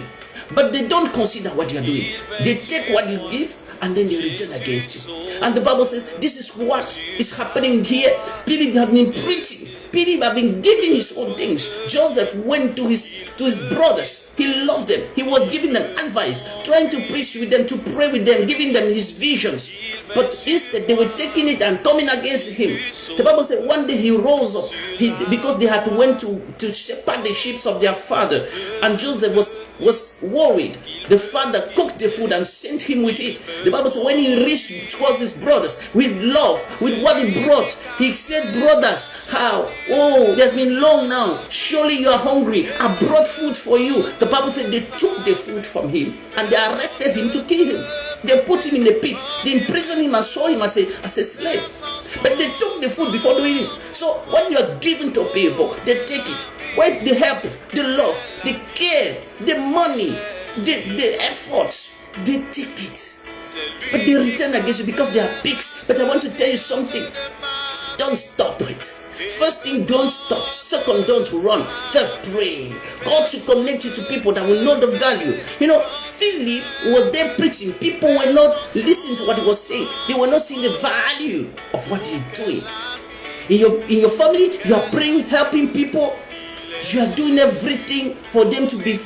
but they don't consider what you are doing. They take what you give and then they return against you. And the Bible says this is what is happening here. Philip have been preaching. Philip have been giving his own things. Joseph went to his brothers. He loved them. He was giving them advice, trying to preach with them, to pray with them, giving them his visions. But instead, they were taking it and coming against him. The Bible said one day he rose up because they had went to shepherd the sheep of their father. And Joseph was worried. The father cooked the food and sent him with it. The Bible said when he reached towards his brothers with love, with what he brought, he said, brothers, how? Oh, it has been long now. Surely you are hungry. I brought food for you. The Bible said they took the food from him and they arrested him to kill him. They put him in the pit. They imprisoned him and saw him as a slave. But they took the food before doing it. So when you are given to people, they take it. When the help, the love, the care, the money, the efforts, they take it. But they return against you because they are pigs. But I want to tell you something. Don't stop it. First thing, don't stop. Second, don't run. Third, pray. God should connect you to people that will know the value. You know, Philip was there preaching. People were not listening to what he was saying. They were not seeing the value of what he's doing. In your family, you are praying, helping people. You are doing everything for them to be,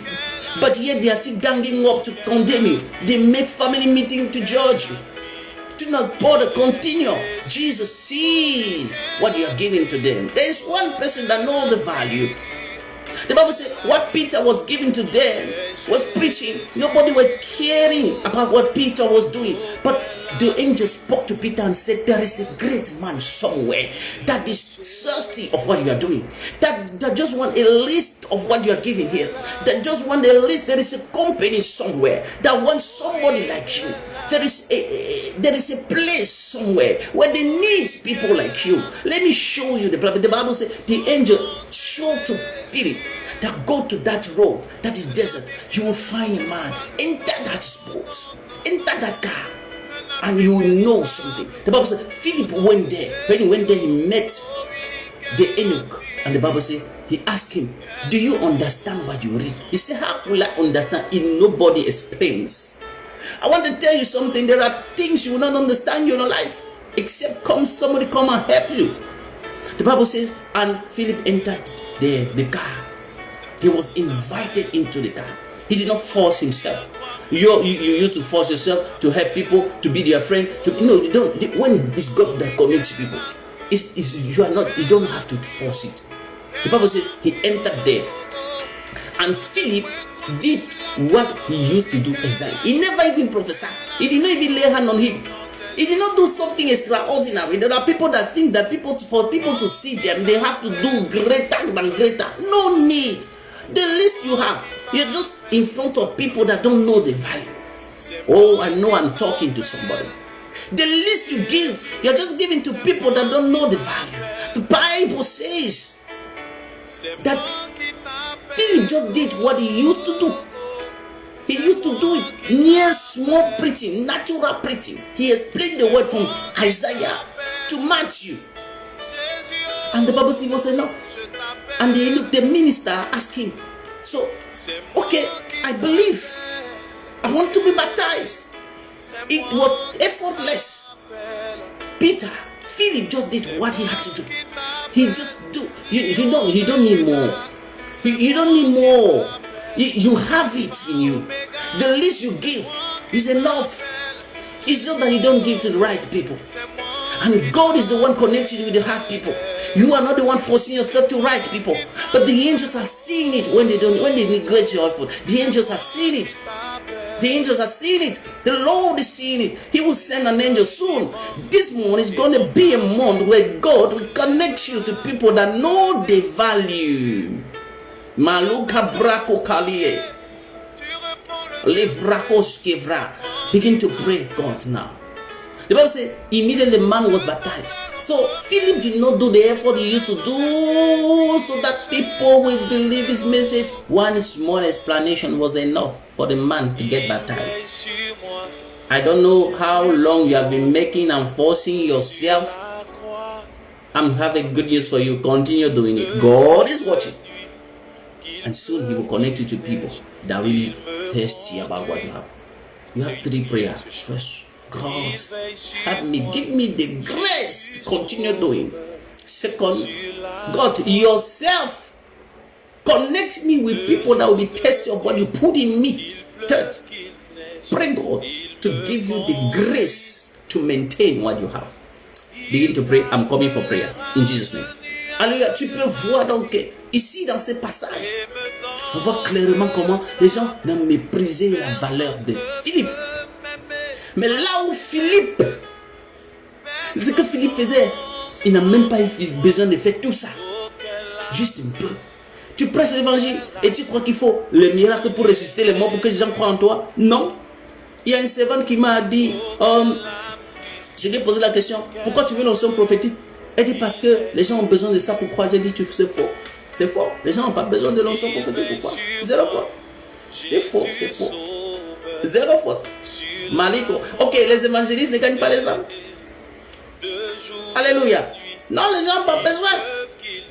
but yet they are still ganging up to condemn you. They make family meeting to judge you. Do not bother, continue. Jesus sees what you are giving to them. There is one person that knows the value. The Bible says what Peter was giving to them was preaching. Nobody was caring about what Peter was doing. But the angel spoke to Peter and said, there is a great man somewhere that is thirsty of what you are doing. That just want a list of what you are giving here. That just want a list. There is a company somewhere that wants somebody like you. There is a place somewhere where they need people like you. Let me show you the Bible. The Bible says the angel showed to Philip that go to that road, that is desert. You will find a man. Enter that boat. Enter that car. And you will know something. The Bible says Philip went there. When he went there, he met the eunuch. And the Bible says he asked him, do you understand what you read? He said, how will I understand if nobody explains? I want to tell you something. There are things you will not understand in your life except somebody come and help you. The Bible says, and Philip entered the car. He was invited into the car. He did not force himself. You used to force yourself to help people, to be their friend. No, you don't. When it's God that connects people, you don't have to force it. The Bible says he entered there, and Philip did what he used to do exactly. He never even prophesied. He did not even lay hand on him. He did not do something extraordinary. There are people that think that for people to see them, they have to do greater than greater. No need. The least you have, you're just in front of people that don't know the value. Oh, I know I'm talking to somebody. The least you give, you're just giving to people that don't know the value. The Bible says that Philip just did what he used to do. He used to do it near small preaching, natural preaching. He explained the word from Isaiah to Matthew. And the Bible says it was enough. And the minister asked him, so, okay, I believe. I want to be baptized. It was effortless. Philip just did what he had to do. He just do. You don't need more. You don't need more. You have it in you. The least you give is enough. It's not that you don't give to the right people. And God is the one connecting you with the hard people. You are not the one forcing yourself to right people. But the angels are seeing it when they neglect your effort. The angels are seeing it. The angels are seeing it. The Lord is seeing it. He will send an angel soon. This month is going to be a month where God will connect you to people that know the value. Maluka brako kalie. Livrakos kevra. Begin to pray God now. The Bible says immediately the man was baptized. So Philip did not do the effort he used to do so that people will believe his message. One small explanation was enough for the man to get baptized. I don't know how long you have been making and forcing yourself. I'm having good news for you. Continue doing it. God is watching. And soon he will connect you to people that are really thirsty about what you have. You have 3 prayers. First, God, help me, give me the grace to continue doing. Second, God, yourself, connect me with people that will be thirsty of what you put in me. Third, pray God to give you the grace to maintain what you have. Begin to pray. I'm coming for prayer. In Jesus' name. Alléluia. Tu peux voir donc ici dans ce passage, on voit clairement comment les gens ont méprisé la valeur de Philippe. Mais là où Philippe, ce que Philippe faisait, il n'a même pas eu besoin de faire tout ça. Juste un peu. Tu prêches l'évangile et tu crois qu'il faut le miracle pour ressusciter les morts pour que les gens croient en toi? Non. Il y a une servante qui m'a dit, je lui ai posé la question, pourquoi tu veux l'onction prophétique? Elle dit parce que les gens ont besoin de ça pour croire. J'ai dit c'est faux. C'est faux. Les gens n'ont pas besoin de l'onction prophétique pour croire. Zéro faute. C'est faux, c'est faux. Zéro faute. Maliko. Ok, les évangélistes ne gagnent pas les âmes. Alléluia. Non, les gens n'ont pas besoin.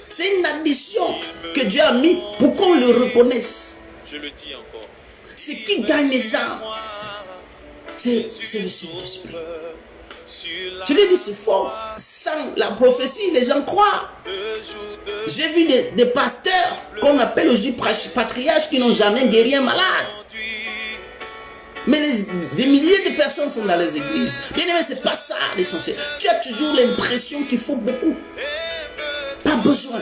C'est une addition que Dieu a mis pour qu'on le reconnaisse. Je le dis encore. Ce qui gagne les âmes, c'est le Saint-Esprit. Je lui ai dit c'est faux. Sans la prophétie, les gens croient. J'ai vu des pasteurs qu'on appelle aujourd'hui patriarches qui n'ont jamais guéri un malade. Mais des milliers de personnes sont dans les églises. Bien aimé, c'est pas ça l'essentiel. Tu as toujours l'impression qu'il faut beaucoup. Pas besoin.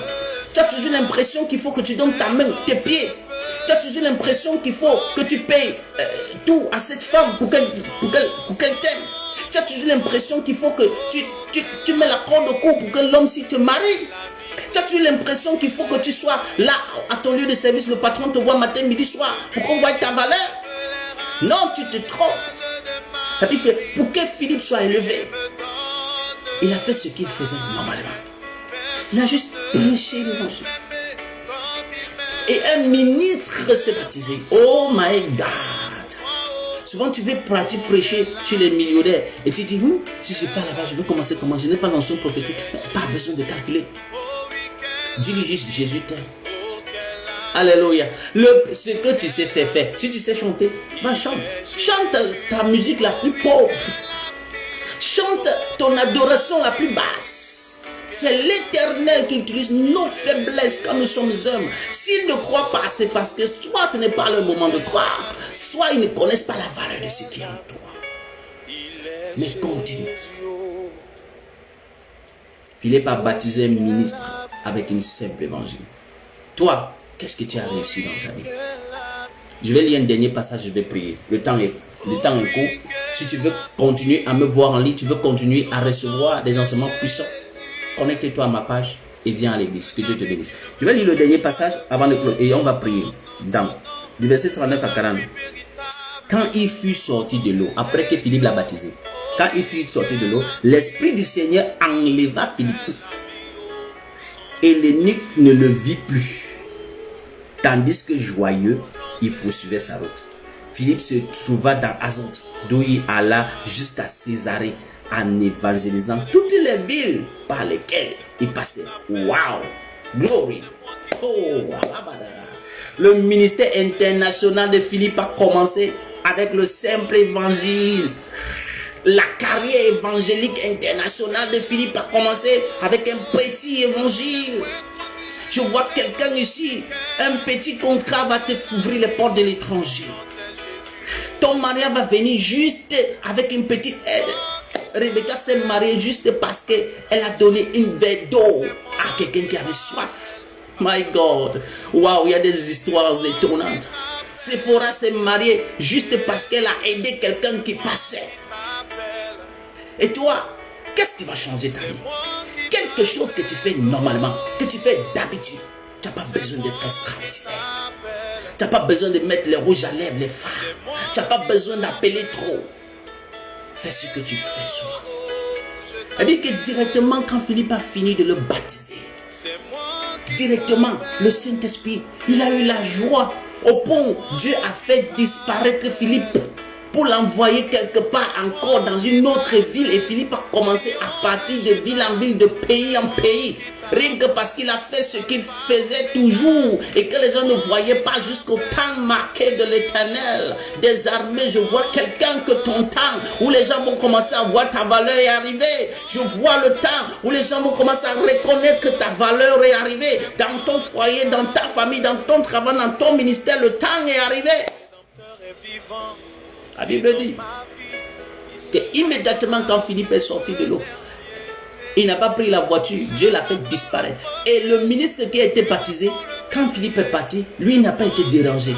Tu as toujours l'impression qu'il faut que tu donnes ta main, tes pieds. Tu as toujours l'impression qu'il faut que tu payes tout à cette femme pour qu'elle t'aime. Tu as toujours l'impression qu'il faut que tu mets la corde au cou pour que l'homme s'y te marie. Tu as toujours l'impression qu'il faut que tu sois là à ton lieu de service, le patron te voit matin, midi, soir, pour qu'on voie ta valeur. Non, tu te trompes. C'est-à-dire que pour que Philippe soit élevé, il a fait ce qu'il faisait normalement. Il a juste prêché l'évangile. Et un ministre s'est baptisé. Oh my God! Souvent, tu veux prêcher chez les millionnaires et tu dis, si je ne suis pas là-bas, je veux commencer comment? Je n'ai pas l'onction prophétique. Pas besoin de calculer. Dis-lui juste, Jésus t'aime. Alléluia. Ce que tu sais faire, fais. Si tu sais chanter, va chante. Chante ta musique la plus pauvre. Chante ton adoration la plus basse. C'est l'Éternel qui utilise nos faiblesses quand nous sommes hommes. S'ils ne croient pas, c'est parce que soit ce n'est pas le moment de croire, soit ils ne connaissent pas la valeur de ce qui est en toi. Mais continue. Philippe a baptisé un ministre avec une simple évangile. Toi, qu'est-ce que tu as réussi dans ta vie? Je vais lire un dernier passage, je vais prier. Le temps est court. Si tu veux continuer à me voir en ligne, tu veux continuer à recevoir des enseignements puissants, connecte-toi à ma page et viens à l'église. Que Dieu te bénisse. Je vais lire le dernier passage avant de clore et on va prier. Du verset 39 à 40. Quand il fut sorti de l'eau, après que Philippe l'a baptisé, quand il fut sorti de l'eau, l'Esprit du Seigneur enleva Philippe. Et l'eunuque ne le vit plus. Tandis que joyeux, il poursuivait sa route. Philippe se trouva dans Azote, d'où il alla jusqu'à Césarée en évangélisant toutes les villes par lesquelles il passait. Wow! Glory! Oh! Le ministère international de Philippe a commencé avec le simple évangile. La carrière évangélique internationale de Philippe a commencé avec un petit évangile. Je vois quelqu'un ici, un petit contrat va te ouvrir les portes de l'étranger. Ton mariage va venir juste avec une petite aide. Rebecca s'est mariée juste parce qu'elle a donné une verre d'eau à quelqu'un qui avait soif. My God, wow, il y a des histoires étonnantes. Sephora s'est mariée juste parce qu'elle a aidé quelqu'un qui passait. Et toi, qu'est-ce qui va changer ta vie? Quelque chose que tu fais normalement, que tu fais d'habitude. Tu n'as pas besoin d'être extraordinaire. Tu n'as pas besoin de mettre les rouges à lèvres, les fards. Tu n'as pas besoin d'appeler trop. Fais ce que tu fais souvent. Elle dit que directement quand Philippe a fini de le baptiser, directement le Saint-Esprit, il a eu la joie. Au point, Dieu a fait disparaître Philippe pour l'envoyer quelque part encore dans une autre ville. Et Philippe a commencé à partir de ville en ville, de pays en pays. Rien que parce qu'il a fait ce qu'il faisait toujours et que les gens ne voyaient pas jusqu'au temps marqué de l'Éternel des armées. Je vois quelqu'un que ton temps où les gens vont commencer à voir ta valeur est arrivé. Je vois le temps où les gens vont commencer à reconnaître que ta valeur est arrivée. Dans ton foyer, dans ta famille, dans ton travail, dans ton ministère, le temps est arrivé. La Bible dit que immédiatement quand Philippe est sorti de l'eau, il n'a pas pris la voiture, Dieu l'a fait disparaître. Et le ministre qui a été baptisé, quand Philippe est parti, lui il n'a pas été dérangé.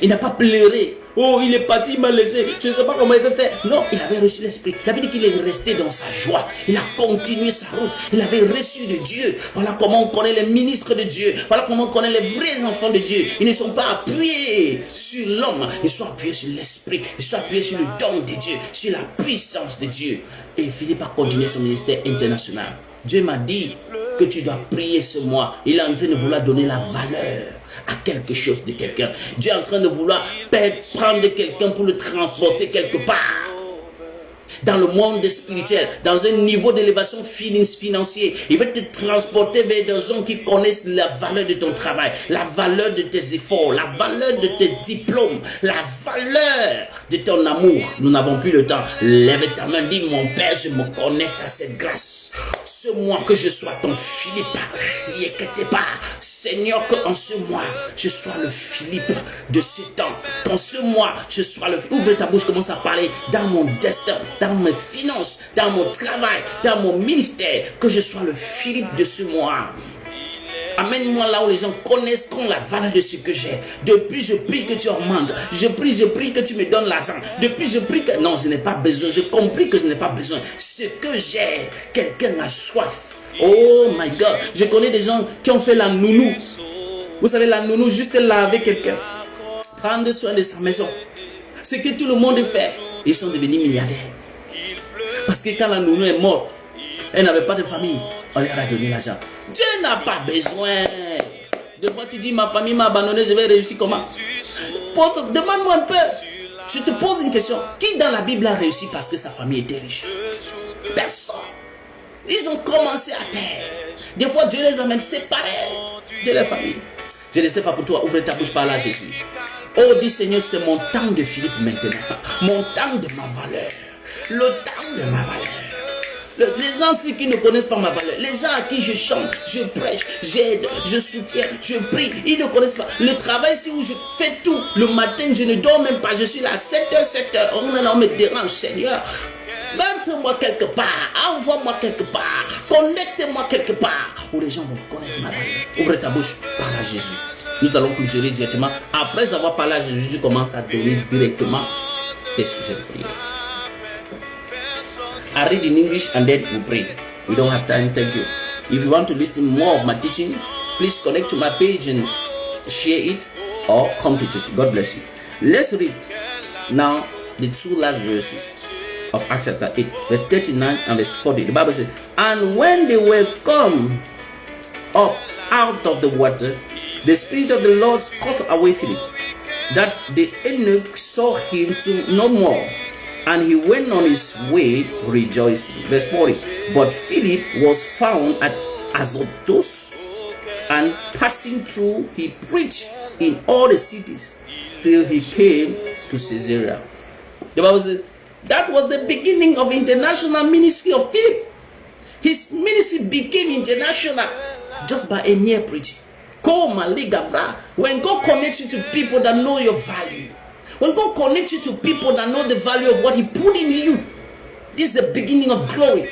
Il n'a pas pleuré. Oh, il est parti, il m'a laissé. Je ne sais pas comment il peut faire. Non, il avait reçu l'Esprit. Il avait dit qu'il est resté dans sa joie. Il a continué sa route. Il avait reçu de Dieu. Voilà comment on connaît les ministres de Dieu. Voilà comment on connaît les vrais enfants de Dieu. Ils ne sont pas appuyés sur l'homme. Ils sont appuyés sur l'Esprit. Ils sont appuyés sur le don de Dieu. Sur la puissance de Dieu. Et Philippe a continué son ministère international. Dieu m'a dit que tu dois prier ce mois. Il est en train de vouloir donner la valeur à quelque chose de quelqu'un. Dieu est en train de vouloir prendre quelqu'un pour le transporter quelque part. Dans le monde spirituel, dans un niveau d'élévation financier, il veut te transporter vers des gens qui connaissent la valeur de ton travail, la valeur de tes efforts, la valeur de tes diplômes, la valeur de ton amour. Nous n'avons plus le temps. Lève ta main, dis mon Père, je me connecte à cette grâce. Ce mois que je sois ton Philippe, yékete pas. Seigneur, qu'en ce mois, je sois le Philippe de ce temps. Qu'en ce mois, je sois le... Ouvre ta bouche, commence à parler dans mon destin, dans mes finances, dans mon travail, dans mon ministère. Que je sois le Philippe de ce mois. Amène-moi là où les gens connaîtront la valeur de ce que j'ai. Depuis, je prie que tu augmentes. Je prie que tu me donnes l'argent. Depuis, je prie que... Non, je n'ai pas besoin. J'ai compris que je n'ai pas besoin. Ce que j'ai, quelqu'un a soif. Oh my God, je connais des gens qui ont fait la nounou. Vous savez, la nounou, juste laver quelqu'un, prendre soin de sa maison. Ce que tout le monde fait. Ils sont devenus milliardaires. Parce que quand la nounou est morte, elle n'avait pas de famille, on leur a donné l'argent. Dieu n'a pas besoin. Des fois tu dis, ma famille m'a abandonné, je vais réussir comment? Demande-moi un peu. Je te pose une question. Qui dans la Bible a réussi parce que sa famille était riche? Personne. Ils ont commencé à terre. Des fois, Dieu les a même séparés de leur famille. Je ne sais pas pour toi, ouvre ta bouche par là, Jésus. Oh, dis Seigneur, c'est mon temps de Philippe maintenant. Mon temps de ma valeur. Le temps de ma valeur. Les gens qui ne connaissent pas ma valeur, les gens à qui je chante, je prêche, j'aide, je soutiens, je prie, ils ne connaissent pas. Le travail, c'est où je fais tout. Le matin, je ne dors même pas. Je suis là à 7h. On me dérange, Seigneur. Montre-moi quelque part, envoie-moi quelque part, connecte-moi quelque part où les gens vont connaître ma valeur. Ouvre ta bouche, parle à Jésus. Nous allons clôturer directement. Après avoir parlé à Jésus, tu commences à donner directement tes sujets de prière. I read in English and then we pray. We don't have time. Thank you. If you want to listen more of my teaching, please connect to my page and share it or come to church. God bless you. Let's read now the two last verses of Acts chapter 8, verse 39 and verse 40. The Bible says, and when they were come up out of the water, the Spirit of the Lord caught away Philip, that the eunuch saw him no more, and he went on his way rejoicing. Verse 40. But Philip was found at Azotus, and passing through, he preached in all the cities till he came to Caesarea. The Bible says that was the beginning of international ministry of Philip. His ministry became international just by a mere preaching. When God connects you to people that know your value, when God connects you to people that know the value of what He put in you, this is the beginning of glory.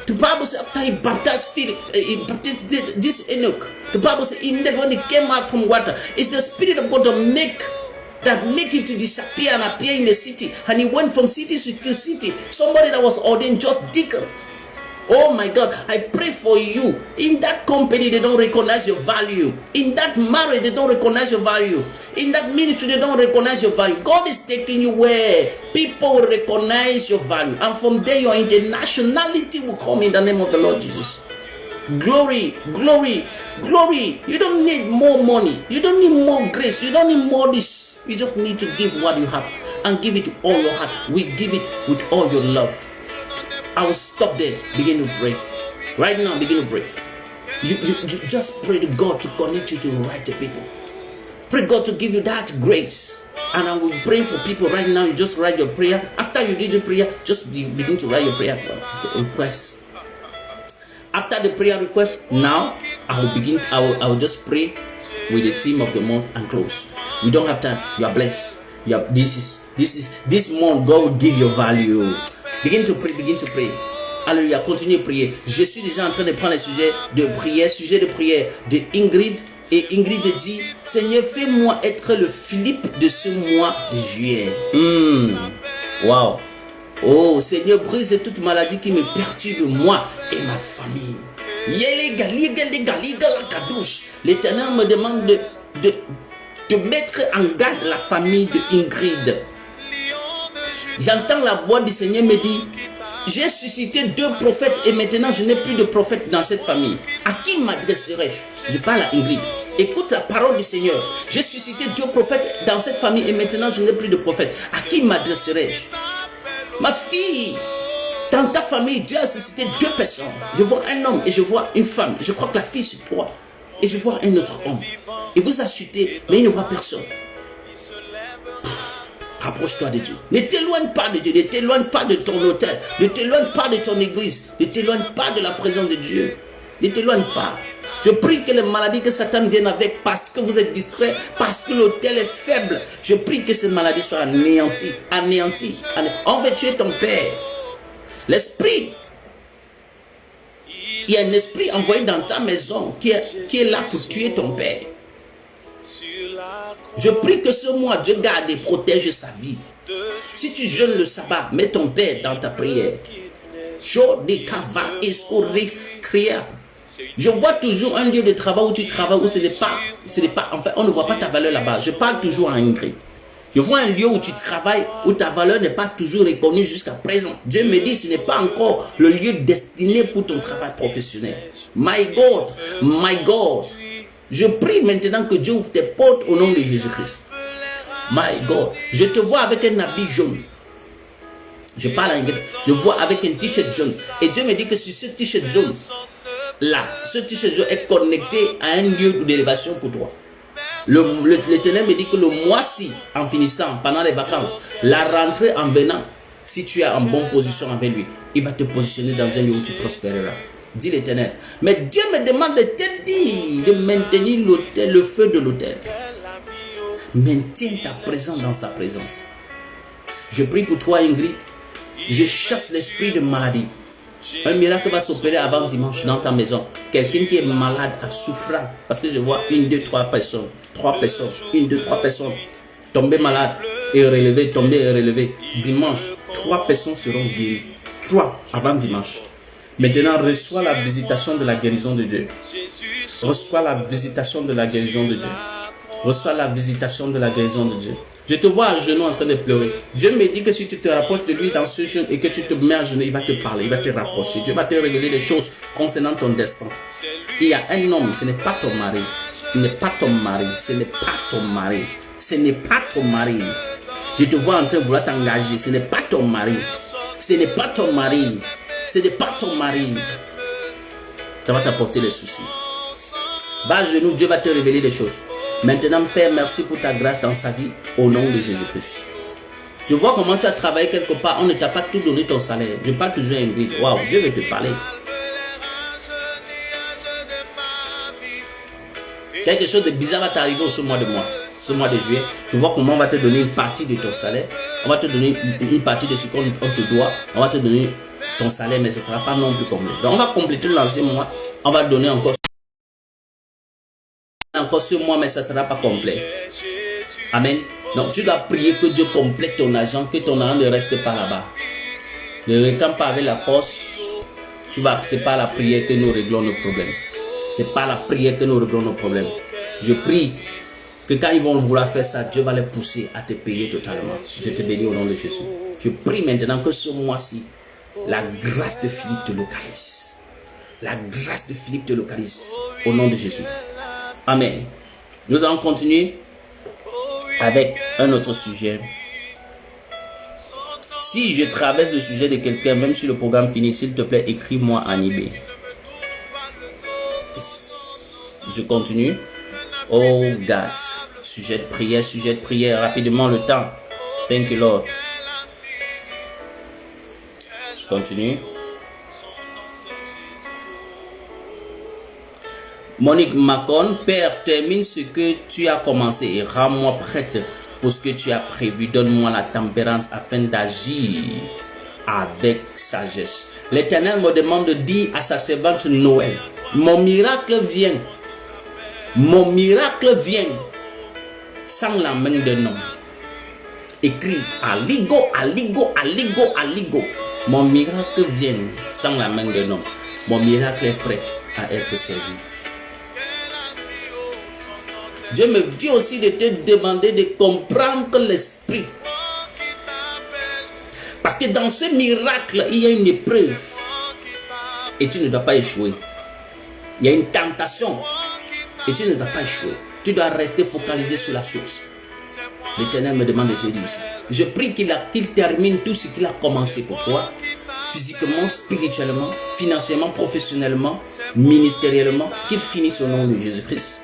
The Bible says after He baptized Philip, He baptized this Enoch. The Bible says when he came out from water, it's the Spirit of God that make him to disappear and appear in the city. And he went from city to city. Somebody that was ordained just deacon. Oh my God, I pray for you. In that company, they don't recognize your value. In that marriage, they don't recognize your value. In that ministry, they don't recognize your value. God is taking you where people will recognize your value. And from there, your internationality will come in the name of the Lord Jesus. Glory, glory, glory. You don't need more money. You don't need more grace. You don't need more this. You just need to give what you have and give it to all your heart. We give it with all your love. I will stop there. Begin to pray. Right now, begin to pray. You just pray to God to connect you to the right people. Pray God to give you that grace. And I will pray for people right now. You just write your prayer. After you did the prayer, just begin to write your prayer request. After the prayer request, now I will just pray with the theme of the month and close. We don't have time. You are blessed. This month God will give you value. Begin to pray. Alléluia, continuez de prier. Je suis déjà en train de prendre les sujets de prière de Ingrid. Et Ingrid dit, Seigneur, fais-moi être le Philippe de ce mois de juillet. Wow. Oh, Seigneur, brise toute maladie qui me perturbe moi et ma famille. L'Éternel me demande de mettre en garde la famille de Ingrid. J'entends la voix du Seigneur me dire, j'ai suscité 2 prophètes et maintenant je n'ai plus de prophètes dans cette famille. À qui m'adresserai-je? Je parle à Ingrid. Écoute la parole du Seigneur. J'ai suscité 2 prophètes dans cette famille et maintenant je n'ai plus de prophètes. À qui m'adresserai-je? Ma fille, dans ta famille, Dieu a suscité 2 personnes. Je vois un homme et je vois une femme. Je crois que la fille c'est toi. Et je vois un autre homme. Il vous a suscité, mais il ne voit personne. Rapproche-toi de Dieu. Ne t'éloigne pas de Dieu. Ne t'éloigne pas de ton hôtel. Ne t'éloigne pas de ton église. Ne t'éloigne pas de la présence de Dieu. Ne t'éloigne pas. Je prie que les maladies que Satan vienne avec parce que vous êtes distrait, parce que l'hôtel est faible. Je prie que ces maladies soient anéanties. On veut tuer ton père. L'esprit. Il y a un esprit envoyé dans ta maison qui est là pour tuer ton père. Je prie que ce mois, Dieu garde et protège sa vie. Si tu jeûnes le sabbat, mets ton père dans ta prière. Je vois toujours un lieu de travail où tu travailles, où ce n'est pas, en fait, on ne voit pas ta valeur là-bas. Je parle toujours à Ingrid. Je vois un lieu où tu travailles, où ta valeur n'est pas toujours reconnue jusqu'à présent. Dieu me dit, ce n'est pas encore le lieu destiné pour ton travail professionnel. My God. Je prie maintenant que Dieu ouvre tes portes au nom de Jésus-Christ. My God. Je te vois avec un habit jaune. Je parle anglais. Je vois avec un t-shirt jaune. Et Dieu me dit que sur ce t-shirt jaune, là, ce t-shirt jaune est connecté à un lieu d'élévation pour toi. L'Éternel me dit que le mois-ci, en finissant, pendant les vacances, la rentrée en venant, si tu es en bonne position avec lui, il va te positionner dans un lieu où tu prospéreras. Dit l'Éternel. Mais Dieu me demande de te dire de maintenir l'autel, le feu de l'autel. Maintiens ta présence dans sa présence. Je prie pour toi, Ingrid. Je chasse l'esprit de maladie. Un miracle va s'opérer avant dimanche dans ta maison. Quelqu'un qui est malade, souffrant, parce que je vois 1, 2, 3 personnes. 3 personnes, 1, 2, 3 personnes, tombées malades et relevées, tombées et relevées. Dimanche, 3 personnes seront guéries. 3 avant dimanche. Maintenant, reçois la visitation de la guérison de Dieu. Reçois la visitation de la guérison de Dieu. Reçois la visitation de la guérison de Dieu. Je te vois à genoux en train de pleurer. Dieu me dit que si tu te rapproches de lui dans ce jeûne et que tu te mets à genoux, il va te parler, il va te rapprocher. Dieu va te révéler des choses concernant ton destin. Il y a un homme, ce n'est pas ton mari. Ce n'est pas ton mari. Ce n'est pas ton mari. Ce n'est pas ton mari. Je te vois en train de vouloir t'engager. Ce n'est pas ton mari. Ce n'est pas ton mari. Ce n'est pas ton mari. Ça va t'apporter des soucis. Va à genoux, Dieu va te révéler des choses. Maintenant, Père, merci pour ta grâce dans sa vie, au nom de Jésus-Christ. Je vois comment tu as travaillé quelque part, on ne t'a pas tout donné ton salaire. Je parle toujours à une vie. Waouh, Dieu veut te parler. Quelque chose de bizarre va t'arriver ce mois de juillet. Je vois comment on va te donner une partie de ton salaire. On va te donner une partie de ce qu'on te doit. On va te donner ton salaire, mais ce ne sera pas non plus complet. Donc, on va compléter l'ancien mois. On va donner encore ce mois, mais ça ne sera pas complet. Amen. Donc tu dois prier que Dieu complète ton argent, que ton argent ne reste pas là-bas. Ne réclame pas avec la force. C'est pas la prière que nous réglons nos problèmes. C'est pas la prière que nous réglons nos problèmes. Je prie que quand ils vont vouloir faire ça, Dieu va les pousser à te payer totalement. Je te bénis au nom de Jésus. Je prie maintenant que ce mois-ci, la grâce de Philippe te localise. La grâce de Philippe te localise au nom de Jésus. Amen. Nous allons continuer avec un autre sujet. Si je traverse le sujet de quelqu'un, même si le programme finit, s'il te plaît, écris-moi en IB. Je continue. Oh God. Sujet de prière, rapidement le temps. Thank you Lord. Je continue. Monique Macon, Père, termine ce que tu as commencé et rends-moi prête pour ce que tu as prévu. Donne-moi la tempérance afin d'agir avec sagesse. L'Éternel me demande de dire à sa servante Noël, mon miracle vient. Mon miracle vient sans la main d'un homme. Écrit aligo, aligo, aligo, aligo. Mon miracle vient sans la main d'un homme. Mon miracle est prêt à être servi. Dieu me dit aussi de te demander de comprendre l'esprit. Parce que dans ce miracle, il y a une épreuve. Et tu ne dois pas échouer. Il y a une tentation. Et tu ne dois pas échouer. Tu dois rester focalisé sur la source. L'Éternel me demande de te dire ça. Je prie qu'il termine tout ce qu'il a commencé pour toi. Physiquement, spirituellement, financièrement, professionnellement, ministériellement. Qu'il finisse au nom de Jésus-Christ.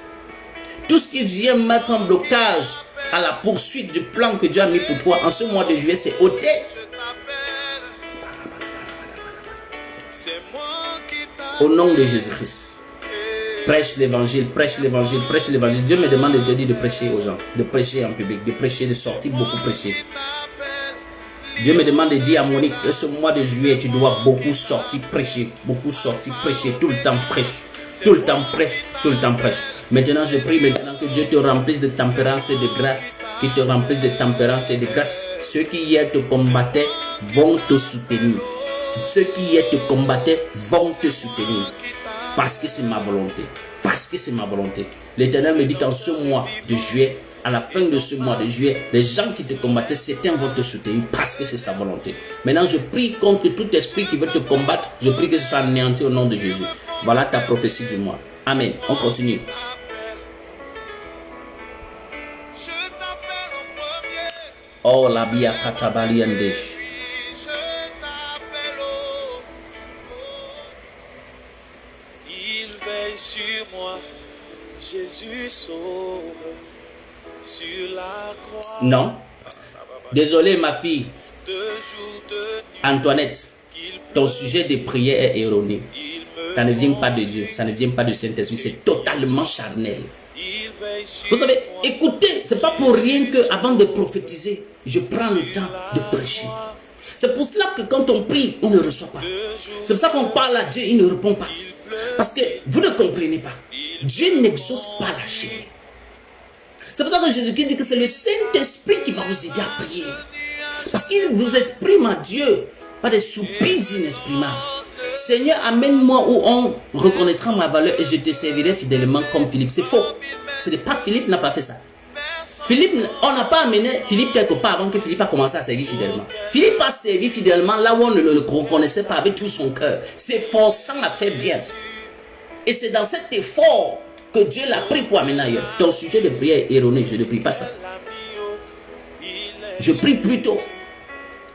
Tout ce qui vient mettre en blocage à la poursuite du plan que Dieu a mis pour toi en ce mois de juillet, c'est ôté. Au nom de Jésus-Christ. Prêche l'évangile, prêche l'évangile, prêche l'évangile. Dieu me demande de te dire de prêcher aux gens, de prêcher en public, de prêcher, de sortir beaucoup prêcher. Dieu me demande de dire à Monique que ce mois de juillet, tu dois beaucoup sortir prêcher, tout le temps prêche, tout le temps prêche, tout le temps prêche. Maintenant, je prie maintenant que Dieu te remplisse de tempérance et de grâce, qu'il te remplisse de tempérance et de grâce. Ceux qui hier te combattaient vont te soutenir. Ceux qui hier te combattaient vont te soutenir. Parce que c'est ma volonté. Parce que c'est ma volonté. L'Éternel me dit qu'en ce mois de juillet, à la fin de ce mois de juillet, les gens qui te combattaient, certains vont te soutenir parce que c'est sa volonté. Maintenant, je prie contre tout esprit qui veut te combattre. Je prie que ce soit anéanti au nom de Jésus. Voilà ta prophétie du mois. Amen. On continue. Oh, la bia katabali andesh. Il veille sur moi, Jésus sauve sur la croix. Non. Désolé, ma fille. Antoinette, ton sujet de prière est erroné. Ça ne vient pas de Dieu, ça ne vient pas du Saint-Esprit, c'est totalement charnel. Vous savez, écoutez, c'est pas pour rien que avant de prophétiser, je prends le temps de prêcher. C'est pour cela que quand on prie, on ne reçoit pas. C'est pour ça qu'on parle à Dieu, il ne répond pas. Parce que vous ne comprenez pas. Dieu n'exauce pas la chair. C'est pour ça que Jésus-Christ dit que c'est le Saint-Esprit qui va vous aider à prier. Parce qu'il vous exprime à Dieu, pas des soupirs inexprimables. Seigneur, amène-moi où on reconnaîtra ma valeur et je te servirai fidèlement comme Philippe. C'est faux. Ce n'est pas Philippe n'a pas fait ça. Philippe, on n'a pas amené Philippe quelque part avant que Philippe a commencé à servir fidèlement. Philippe a servi fidèlement là où on ne le reconnaissait pas avec tout son cœur. S'efforçant à faire bien. Et c'est dans cet effort que Dieu l'a pris pour amener ailleurs. Ton sujet de prière est erroné, je ne prie pas ça. Je prie plutôt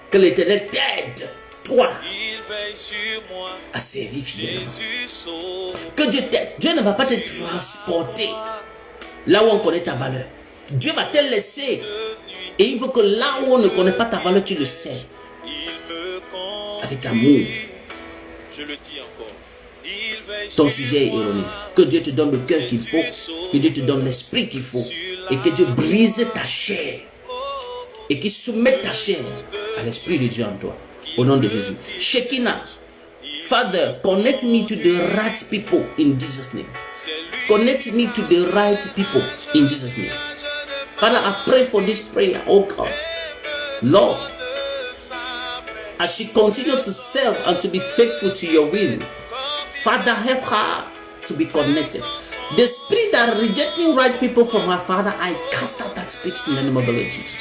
que l'Éternel t'aide, toi, à servir fidèlement. Que Dieu t'aide. Dieu ne va pas te transporter là où on connaît ta valeur. Dieu va te laisser. Et il veut que là où on ne connaît pas ta valeur, tu le sais. Avec amour. Ton sujet est erroné. Que Dieu te donne le cœur qu'il faut. Que Dieu te donne l'esprit qu'il faut. Et que Dieu brise ta chair. Et qu'il soumette ta chair à l'esprit de Dieu en toi. Au nom de Jésus. Shekinah. Father, connect me to the right people in Jesus' name. Connect me to the right people in Jesus' name. Father, I pray for this prayer, oh God. Lord, as she continues to serve and to be faithful to your will, Father, help her to be connected. The spirit that rejecting right people from her, Father, I cast out that spirit in the name of the Lord Jesus.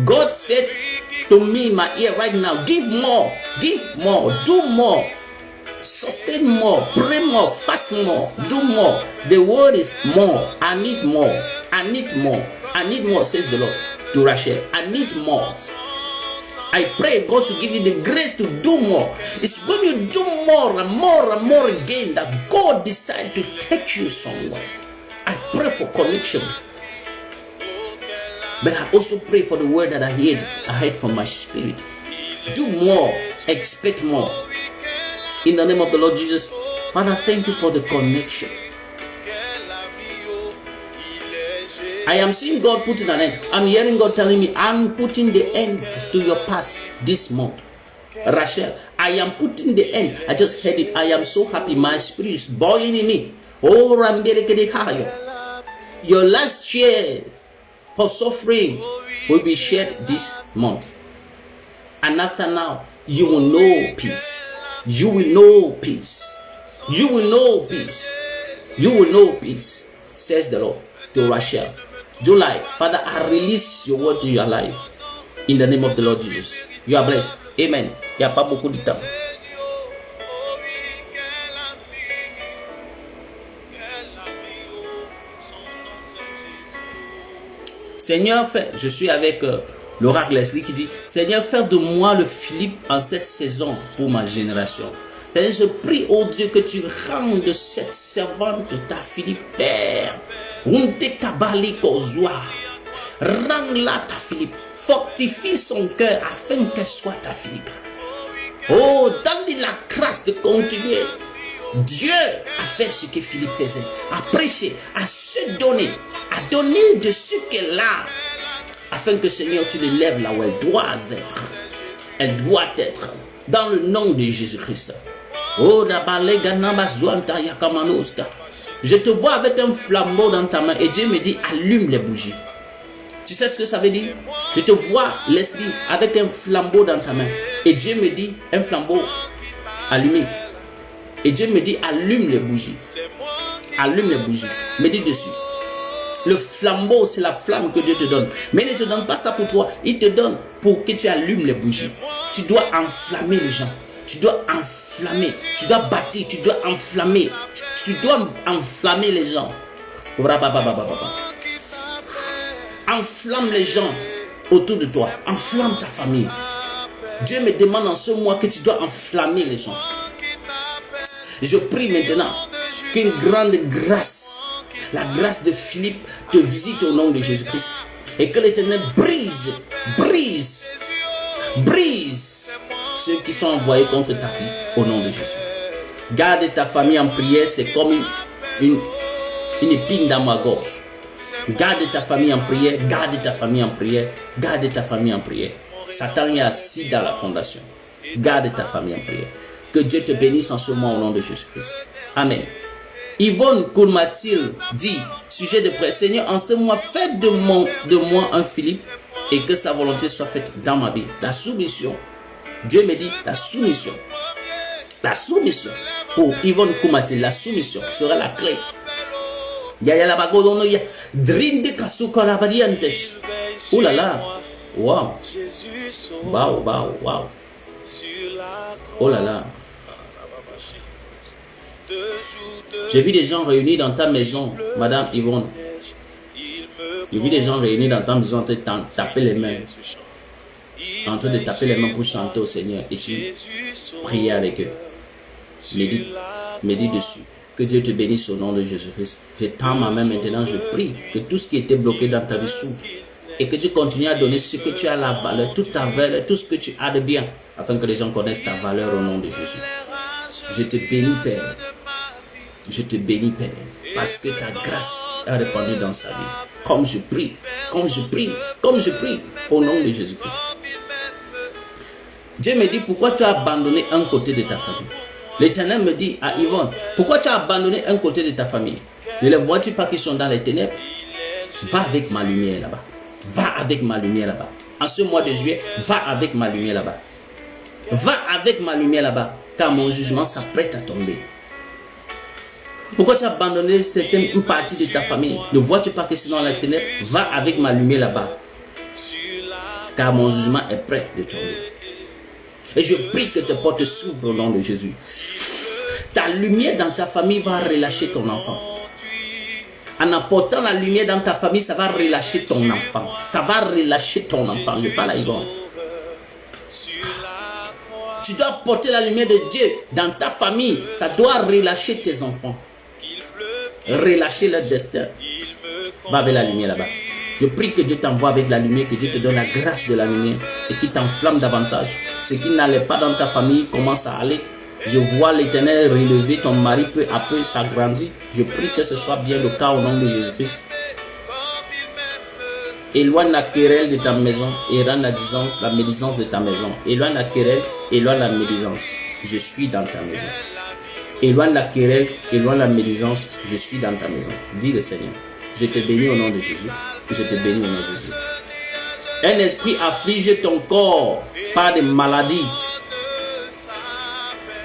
God said to me in my ear right now, give more, do more, sustain more, pray more, fast more, do more. The word is more. I need more. I need more. I need more, says the Lord to Rachel. I need more. I pray God should give you the grace to do more. It's when you do more and more and more again that God decides to take you somewhere. I pray for connection. But I also pray for the word that I heard from my spirit. Do more, expect more. In the name of the Lord Jesus, Father, thank you for the connection. I am seeing God putting an end. I'm hearing God telling me, I'm putting the end to your past this month. Rachel, I am putting the end. I just heard it. I am so happy. My spirit is boiling in me. Oh, your last tears for suffering will be shed this month. And after now, you will know peace. You will know peace. You will know peace. You will know peace, says the Lord to Rachel. July, Father, I release your word to your life in the name of the Lord Jesus. You are blessed. Amen. Il n'y a pas beaucoup de temps. Seigneur, je suis avec l'oracle Leslie qui dit, Seigneur, fais de moi le Philippe en cette saison pour ma génération. Seigneur, je prie, oh Dieu, que tu rendes cette servante ta Philippe, Père. Rends-la ta Philippe. Fortifie son cœur afin qu'elle soit ta Philippe. Oh, donne-lui la grâce de continuer. Dieu a fait ce que Philippe faisait, à prêcher, à se donner, à donner de ce qu'elle a, afin que Seigneur, tu l'élèves là où elle doit être. Elle doit être, dans le nom de Jésus-Christ. Oh, je te vois avec un flambeau dans ta main et Dieu me dit, allume les bougies. Tu sais ce que ça veut dire? Je te vois, Leslie, avec un flambeau dans ta main et Dieu me dit, un flambeau allumé. Et Dieu me dit, allume les bougies. Allume les bougies. Médite dessus. Le flambeau, c'est la flamme que Dieu te donne. Mais il ne te donne pas ça pour toi. Il te donne pour que tu allumes les bougies. Tu dois enflammer les gens. Tu dois enflammer. Tu dois bâtir. Tu dois enflammer. Tu dois enflammer les gens. Enflamme les gens autour de toi. Enflamme ta famille. Dieu me demande en ce mois que tu dois enflammer les gens. Je prie maintenant qu'une grande grâce, la grâce de Philippe, te visite au nom de Jésus-Christ. Et que l'Éternel brise ceux qui sont envoyés contre ta vie au nom de Jésus. Garde ta famille en prière, c'est comme une épine dans ma gorge. Garde ta famille en prière, garde ta famille en prière, garde ta famille en prière. Satan est assis dans la fondation. Garde ta famille en prière. Que Dieu te bénisse en ce moment au nom de Jésus-Christ. Amen. Yvonne Koulmatil dit, sujet de prière, Seigneur, en ce mois, fais de moi un Philippe et que sa volonté soit faite dans ma vie. La soumission. Dieu me dit, la soumission. La soumission. Pour Yvonne Koulmatil, la soumission sera la clé. Yaya la bagodono ya drinde kasuka la variante. Oh là là. Wow. Wow, wow, wow. Oh là là. J'ai vu des gens réunis dans ta maison, Madame Yvonne. J'ai vu des gens réunis dans ta maison en train de taper les mains. En train de taper les mains pour chanter au Seigneur. Et tu priais avec eux. Médite dessus. Que Dieu te bénisse au nom de Jésus-Christ. Je tends ma main maintenant, je prie que tout ce qui était bloqué dans ta vie s'ouvre. Et que tu continues à donner ce que tu as la valeur, toute ta valeur, tout ce que tu as de bien. Afin que les gens connaissent ta valeur au nom de Jésus. Je te bénis, Père. Je te bénis, Père, parce que ta grâce est répandue dans sa vie. Comme je prie, au nom de Jésus-Christ. Dieu me dit, pourquoi tu as abandonné un côté de ta famille? L'Éternel me dit à Yvonne, pourquoi tu as abandonné un côté de ta famille? Ne les vois-tu pas qu'ils sont dans les ténèbres? Va avec ma lumière là-bas. Va avec ma lumière là-bas. En ce mois de juillet, va avec ma lumière là-bas. Va avec ma lumière là-bas, car mon jugement s'apprête à tomber. Pourquoi tu as abandonné une partie de ta famille? Ne vois-tu pas que c'est dans la ténèbre? Va avec ma lumière là-bas. Car mon jugement est prêt de tomber. Et je prie que tes portes s'ouvrent au nom de Jésus. Ta lumière dans ta famille va relâcher ton enfant. En apportant la lumière dans ta famille, ça va relâcher ton enfant. Ça va relâcher ton enfant. Je parle à Yvonne. Tu dois porter la lumière de Dieu dans ta famille. Ça doit relâcher tes enfants. Relâcher leur destin. Va avec la lumière là-bas. Je prie que Dieu t'envoie avec la lumière, que Dieu te donne la grâce de la lumière et qu'il t'enflamme davantage. Ce qui n'allait pas dans ta famille commence à aller. Je vois l'Éternel relever ton mari peu à peu s'agrandir. Je prie que ce soit bien le cas au nom de Jésus-Christ. Éloigne la querelle de ta maison et rends la médisance de ta maison. Éloigne la querelle, éloigne la médisance. Je suis dans ta maison. Éloigne la querelle, éloigne la médisance. Je suis dans ta maison. Dis le Seigneur. Je te bénis au nom de Jésus. Je te bénis au nom de Jésus. Un esprit afflige ton corps par des maladies.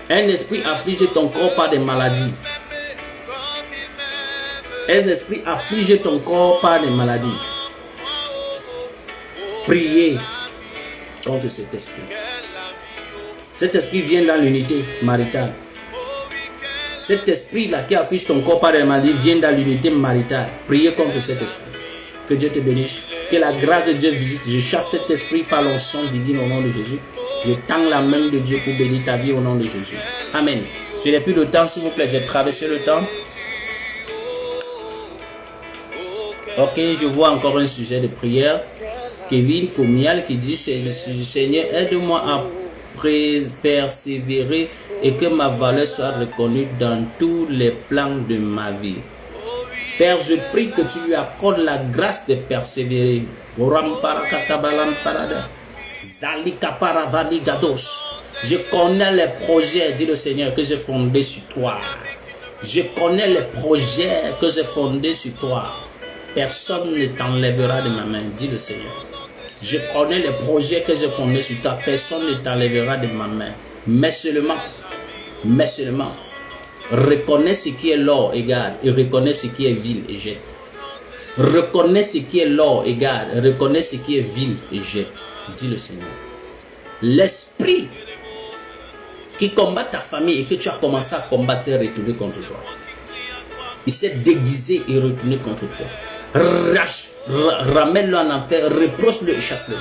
Un esprit afflige ton corps par des maladies. Un esprit afflige ton corps par des maladies. Priez contre cet esprit. Cet esprit vient dans l'unité maritale. Cet esprit-là qui affiche ton corps par des maladies vient dans l'unité maritale. Priez contre cet esprit. Que Dieu te bénisse. Que la grâce de Dieu visite. Je chasse cet esprit par l'onction divine au nom de Jésus. Je tends la main de Dieu pour bénir ta vie au nom de Jésus. Amen. Je n'ai plus de temps, s'il vous plaît. J'ai traversé le temps. Ok, je vois encore un sujet de prière. Kevin Komial qui dit, Seigneur, aide-moi à persévérer et que ma valeur soit reconnue dans tous les plans de ma vie. Père, je prie que tu lui accordes la grâce de persévérer. Je connais les projets, dit le Seigneur, que j'ai fondés sur toi. Je connais les projets que j'ai fondés sur toi. Personne ne t'enlèvera de ma main, dit le Seigneur. Je connais les projets que j'ai fondés sur toi. Personne ne t'enlèvera de ma main. Mais seulement, reconnais ce qui est l'or et garde, et reconnais ce qui est vil et jette. Reconnais ce qui est l'or et garde, reconnais ce qui est vil et jette, dit le Seigneur. L'esprit qui combat ta famille et que tu as commencé à combattre s'est retourné contre toi. Il s'est déguisé et retourné contre toi. Ramène-le en enfer, reproche-le et chasse-le.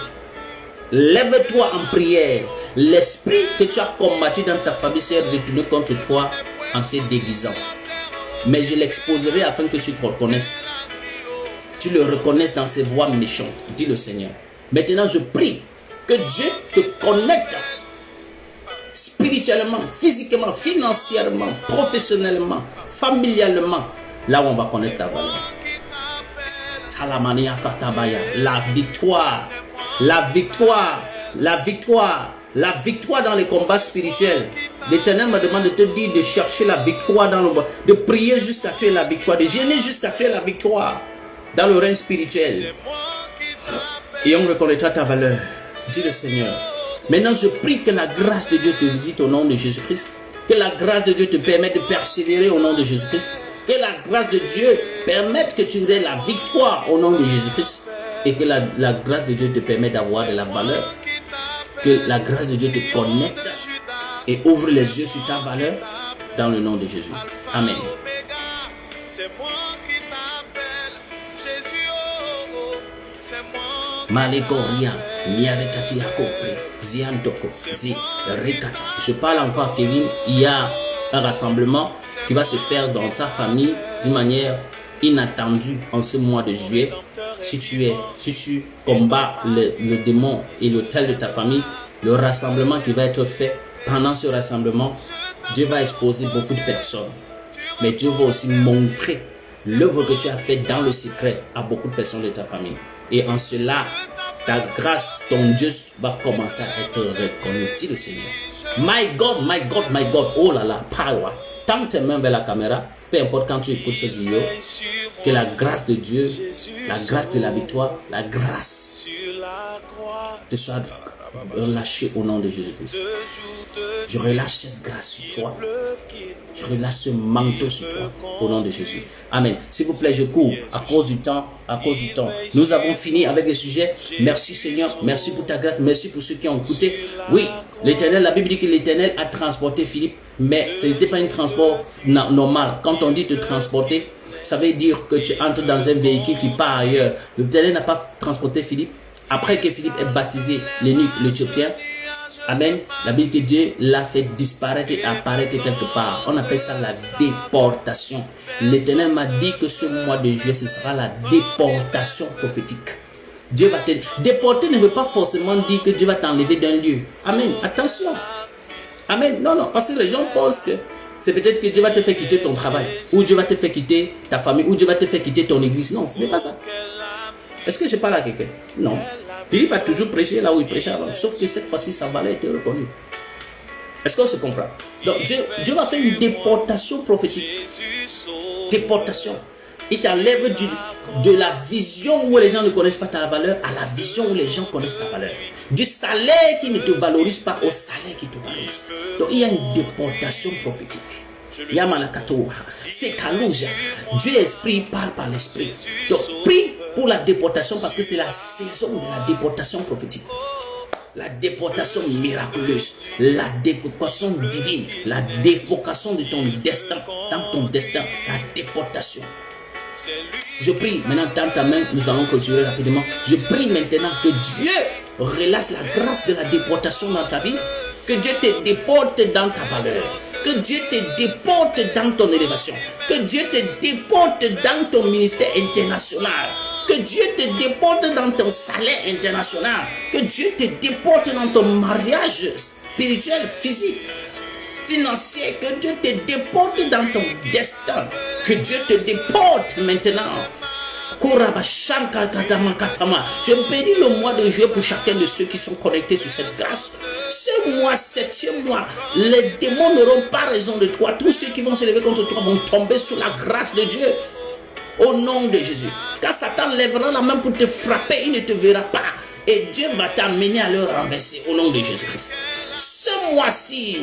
Lève-toi en prière. L'esprit que tu as combattu dans ta famille s'est retourné contre toi en se déguisant. Mais je l'exposerai afin que tu te reconnaisses. Tu le reconnaisses dans ses voies méchantes, dit le Seigneur. Maintenant, je prie que Dieu te connecte spirituellement, physiquement, financièrement, professionnellement, familialement, là où on va connaître ta valeur. La victoire, la victoire, la victoire, la victoire dans les combats spirituels. L'Éternel me demande de te dire de chercher la victoire dans le monde, de prier jusqu'à tuer la victoire, de gêner jusqu'à tuer la victoire dans le règne spirituel. Et on reconnaîtra ta valeur, dit le Seigneur. Maintenant, je prie que la grâce de Dieu te visite au nom de Jésus-Christ. Que la grâce de Dieu te permette de persévérer au nom de Jésus-Christ. Que la grâce de Dieu permette que tu aies la victoire au nom de Jésus-Christ. Et que la grâce de Dieu te permette d'avoir de la valeur. Que la grâce de Dieu te connecte et ouvre les yeux sur ta valeur dans le nom de Jésus. Amen. Malekoria, Miarekati Akopre, Ziantoko, Zi, Rekata. Je parle encore à Kevin, il y a un rassemblement qui va se faire dans ta famille d'une manière inattendue en ce mois de juillet. Si tu combats le démon et l'autel de ta famille, le rassemblement qui va être fait, pendant ce rassemblement, Dieu va exposer beaucoup de personnes. Mais Dieu va aussi montrer l'œuvre que tu as faite dans le secret à beaucoup de personnes de ta famille. Et en cela, ta grâce, ton Dieu va commencer à être reconnu, dit le Seigneur. My God, my God, my God. Oh là là, power. Tends tes mains vers la caméra, peu importe quand tu écoutes cette vidéo, que la grâce de Dieu, la grâce de la victoire, la grâce te soit relâchée au nom de Jésus-Christ. Je relâche cette grâce sur toi. Je relâche ce manteau sur toi au nom de Jésus. Amen. S'il vous plaît, je cours à cause du temps. Nous avons fini avec les sujets. Merci Seigneur. Merci pour ta grâce. Merci pour ceux qui ont écouté. Oui, l'Éternel, la Bible dit que l'Éternel a transporté Philippe, mais ce n'était pas un transport normal. Quand on dit te transporter, ça veut dire que tu entres dans un véhicule qui part ailleurs. L'Éternel n'a pas transporté Philippe. Après que Philippe ait baptisé l'eunuque, l'Éthiopien, amen, la Bible dit que Dieu l'a fait disparaître et apparaître quelque part. On appelle ça la déportation. L'Éternel m'a dit que ce mois de juillet, ce sera la déportation prophétique. Dieu va te déporter ne veut pas forcément dire que Dieu va t'enlever d'un lieu. Amen. Attention. Amen. Non, non, parce que les gens pensent que c'est peut-être que Dieu va te faire quitter ton travail, ou Dieu va te faire quitter ta famille, ou Dieu va te faire quitter ton église. Non, ce n'est pas ça. Est-ce que je parle à quelqu'un? Non. Philippe a toujours prêché là où il prêchait avant. Sauf que cette fois-ci, sa valeur était reconnue. Est-ce qu'on se comprend? Donc Dieu va faire une déportation prophétique. Déportation. Il t'enlève de la vision où les gens ne connaissent pas ta valeur à la vision où les gens connaissent ta valeur. Du salaire qui ne te valorise pas au salaire qui te valorise. Donc il y a une déportation prophétique. Yamanakato, c'est Kalouja. Dieu esprit parle par l'esprit. Donc prie pour la déportation parce que c'est la saison de la déportation prophétique. La déportation miraculeuse, la déportation divine, la déportation de ton destin, dans ton destin, la déportation. Je prie, maintenant dans ta main, nous allons clôturer rapidement. Je prie maintenant que Dieu relâche la grâce de la déportation dans ta vie, que Dieu te déporte dans ta valeur, que Dieu te déporte dans ton élévation, que Dieu te déporte dans ton ministère international, que Dieu te déporte dans ton salaire international, que Dieu te déporte dans ton mariage spirituel, physique, financier, que Dieu te déporte dans ton destin, que Dieu te déporte maintenant. Je bénis le mois de juillet pour chacun de ceux qui sont connectés sur cette grâce. Ce mois, 7e mois, les démons n'auront pas raison de toi. Tous ceux qui vont se lever contre toi vont tomber sous la grâce de Dieu. Au nom de Jésus. Quand Satan lèvera la main pour te frapper, il ne te verra pas. Et Dieu va t'amener à le renverser au nom de Jésus-Christ. Ce mois-ci,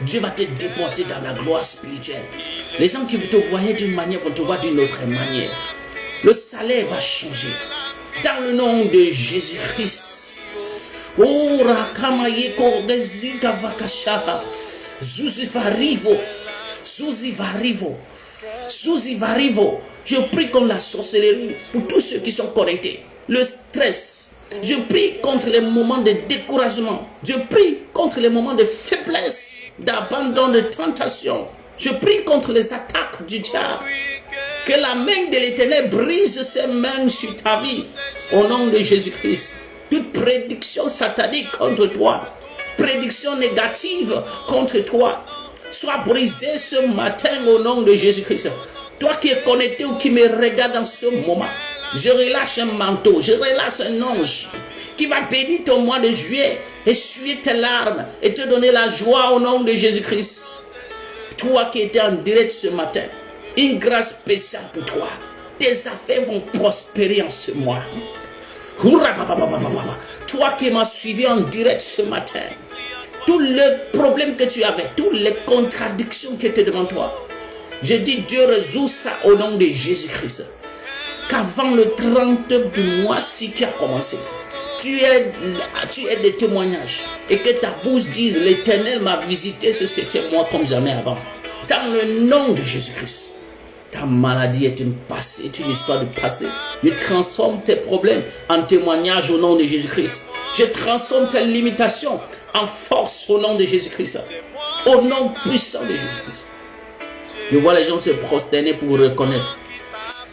Dieu va te déporter dans la gloire spirituelle. Les gens qui te voyaient d'une manière vont te voir d'une autre manière. Le salaire va changer. Dans le nom de Jésus-Christ. Je prie contre la sorcellerie pour tous ceux qui sont connectés. Le stress. Je prie contre les moments de découragement. Je prie contre les moments de faiblesse, d'abandon, de tentation. Je prie contre les attaques du diable. Que la main de l'Éternel brise ses mains sur ta vie. Au nom de Jésus-Christ. Toute prédiction satanique contre toi, prédiction négative contre toi, soit brisée ce matin au nom de Jésus-Christ. Toi qui es connecté ou qui me regarde dans ce moment, je relâche un manteau, je relâche un ange qui va bénir ton mois de juillet, essuyer tes larmes et te donner la joie au nom de Jésus-Christ. Toi qui étais en direct ce matin, une grâce spéciale pour toi. Tes affaires vont prospérer en ce mois. Toi qui m'as suivi en direct ce matin, tous les problèmes que tu avais, toutes les contradictions qui étaient devant toi, je dis Dieu résout ça au nom de Jésus-Christ. Qu'avant le 30 du mois-ci qui a commencé, tu aies des témoignages et que ta bouche dise l'Éternel m'a visité ce 7e mois comme jamais avant. Dans le nom de Jésus-Christ. Ta maladie est une histoire de passé. Je transforme tes problèmes en témoignages au nom de Jésus-Christ. Je transforme tes limitations en force au nom de Jésus-Christ. Au nom puissant de Jésus-Christ. Je vois les gens se prosterner pour reconnaître.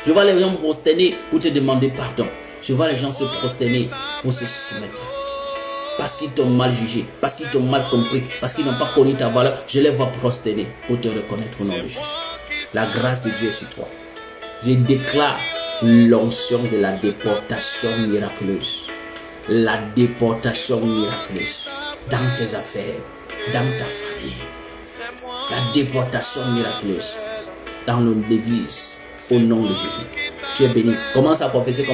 Je vois les gens se prosterner pour te demander pardon. Je vois les gens se prosterner pour se soumettre. Parce qu'ils t'ont mal jugé, parce qu'ils t'ont mal compris, parce qu'ils n'ont pas connu ta valeur. Je les vois prosterner pour te reconnaître au nom de Jésus. La grâce de Dieu est sur toi. Je déclare l'onction de la déportation miraculeuse. La déportation miraculeuse dans tes affaires, dans ta famille. La déportation miraculeuse dans l'église au nom de Jésus. Tu es béni. Commence à confesser.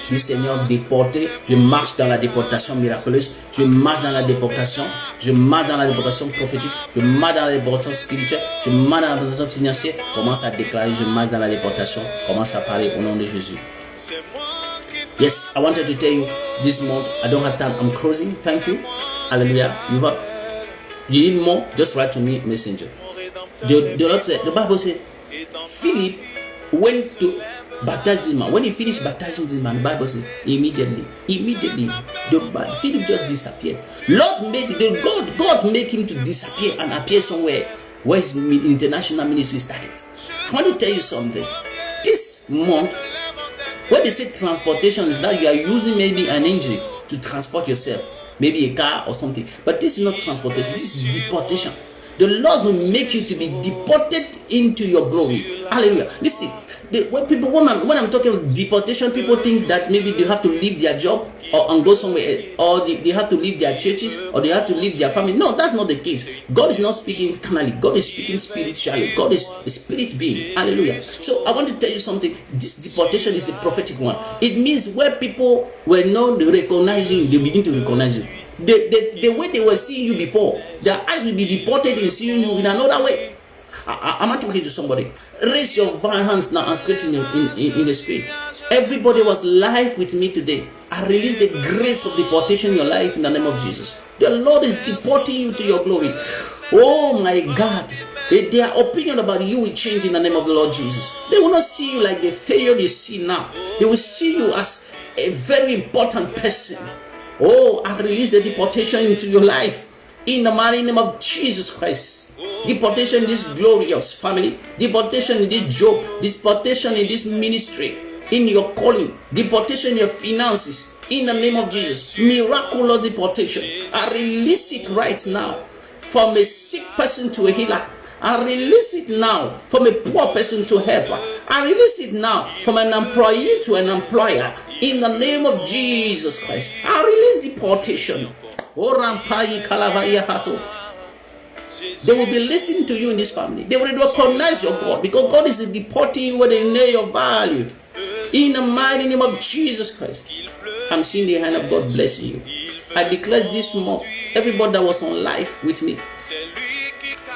Du Seigneur déporté. Je marche dans la déportation miraculeuse. Je marche dans la déportation. Je marche dans la déportation prophétique. Je marche dans la déportation spirituelle. Je marche dans la déportation financière. Commence à déclarer, je marche dans la déportation. Commence à parler au nom de Jésus. Yes, I wanted to tell you this month. I don't have time. I'm closing. Thank you. Hallelujah. You need more? Just write to me, messenger. The Lord said, the Bible said, Philip went to baptize this man. When he finished baptizing this man, the Bible says immediately, Philip just disappeared. God made him to disappear and appear somewhere where his international ministry started. I want to tell you something. This month, when they say transportation, is that you are using maybe an engine to transport yourself, maybe a car or something. But this is not transportation. This is deportation. The Lord will make you to be deported into your glory. Hallelujah. Listen, when I'm talking about deportation, people think that maybe they have to leave their job and go somewhere, or they have to leave their churches, or they have to leave their family. No, that's not the case. God is not speaking carnally. God is speaking spiritually. God is a spirit being. Hallelujah. So I want to tell you something. This deportation is a prophetic one. It means where people were not recognizing you, they begin to recognize you. The way they were seeing you before, their eyes will be deported in seeing you in another way. I'm not talking to somebody. Raise your hands now and straight in the screen. Everybody was live with me today. I release the grace of deportation in your life in the name of Jesus. The Lord is deporting you to your glory. Oh my God. Their opinion about you will change in the name of the Lord Jesus. They will not see you like the failure you see now. They will see you as a very important person. Oh, I release the deportation into your life in the mighty name of Jesus Christ. Deportation in this glorious family. Deportation in this job. Deportation in this ministry. In your calling. Deportation in your finances. In the name of Jesus. Miraculous deportation. I release it right now. From a sick person to a healer. I release it now from a poor person to a helper. I release it now from an employee to an employer. In the name of Jesus Christ. I release deportation. They will be listening to you in this family. They will recognize your God, because God is deporting you where they know your value. In the mighty name of Jesus Christ. I'm seeing the hand of God blessing you. I declare this month, everybody that was on life with me,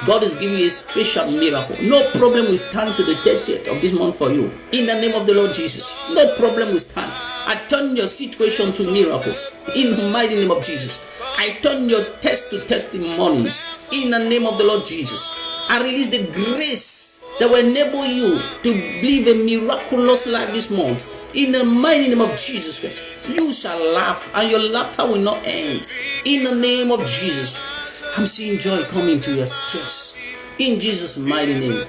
God is giving you a special miracle. No problem will stand to the 30th of this month for you. In the name of the Lord Jesus. No problem will stand. I turn your situation to miracles. In the mighty name of Jesus. I turn your test to testimonies. In the name of the Lord Jesus. I release the grace that will enable you to live a miraculous life this month. In the mighty name of Jesus Christ. You shall laugh, and your laughter will not end. In the name of Jesus. I'm seeing joy coming to your stress. In Jesus' mighty name.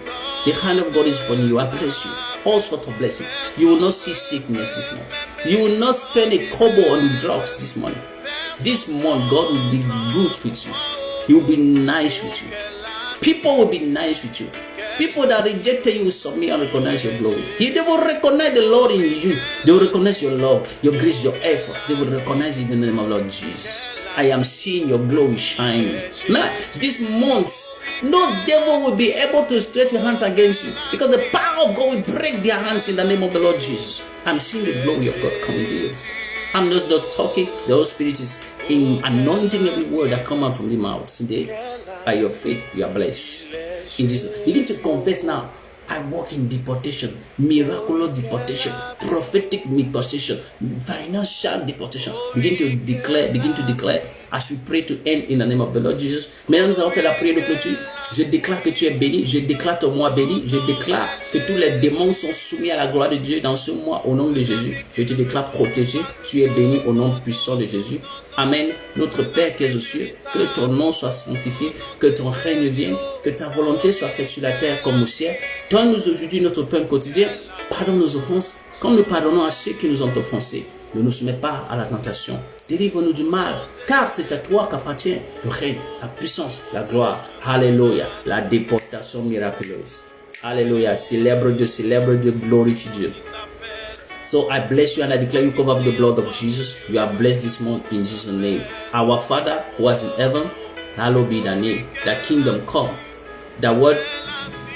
The hand of God is upon you. I bless you. All sorts of blessings. You will not see sickness this month. You will not spend a kobo on drugs this month. This month, God will be good with you. He will be nice with you. People will be nice with you. People that rejected you will submit and recognize your glory. They will recognize the Lord in you. They will recognize your love, your grace, your efforts. They will recognize it in the name of Lord Jesus. I am seeing your glory shining. Now, this month, no devil will be able to stretch your hands against you, because the power of God will break their hands in the name of the Lord Jesus. I'm seeing the glory of God coming to you. I'm just not talking. The Holy Spirit is in anointing every word that come out from the mouth today. By your faith, you are blessed. In Jesus, begin to confess now. I walk in deportation, miraculous deportation, prophetic deportation, financial deportation. Begin to declare as we pray to end in the name of the Lord Jesus. Maintenant, nous allons faire la prière de clôture. Je déclare que tu es béni, je déclare ton mois béni, je déclare que tous les démons sont soumis à la gloire de Dieu dans ce mois au nom de Jésus. Je te déclare protégé, tu es béni au nom puissant de Jésus. Amen. Notre Père qui es aux cieux, que ton nom soit sanctifié, que ton règne vienne, que ta volonté soit faite sur la terre comme au ciel. Donne-nous aujourd'hui notre pain quotidien. Pardonne nos offenses, comme nous pardonnons à ceux qui nous ont offensés. Ne nous soumets pas à la tentation. Délivre-nous du mal, car c'est à toi qu'appartient le règne, la puissance, la gloire. Alléluia. La déportation miraculeuse. Alléluia. Célèbre Dieu, glorifie Dieu. So I bless you and I declare you covered with the blood of Jesus. You are blessed this month in Jesus' name. Our Father who is in heaven, hallowed be thy name. Thy kingdom come. Thy word,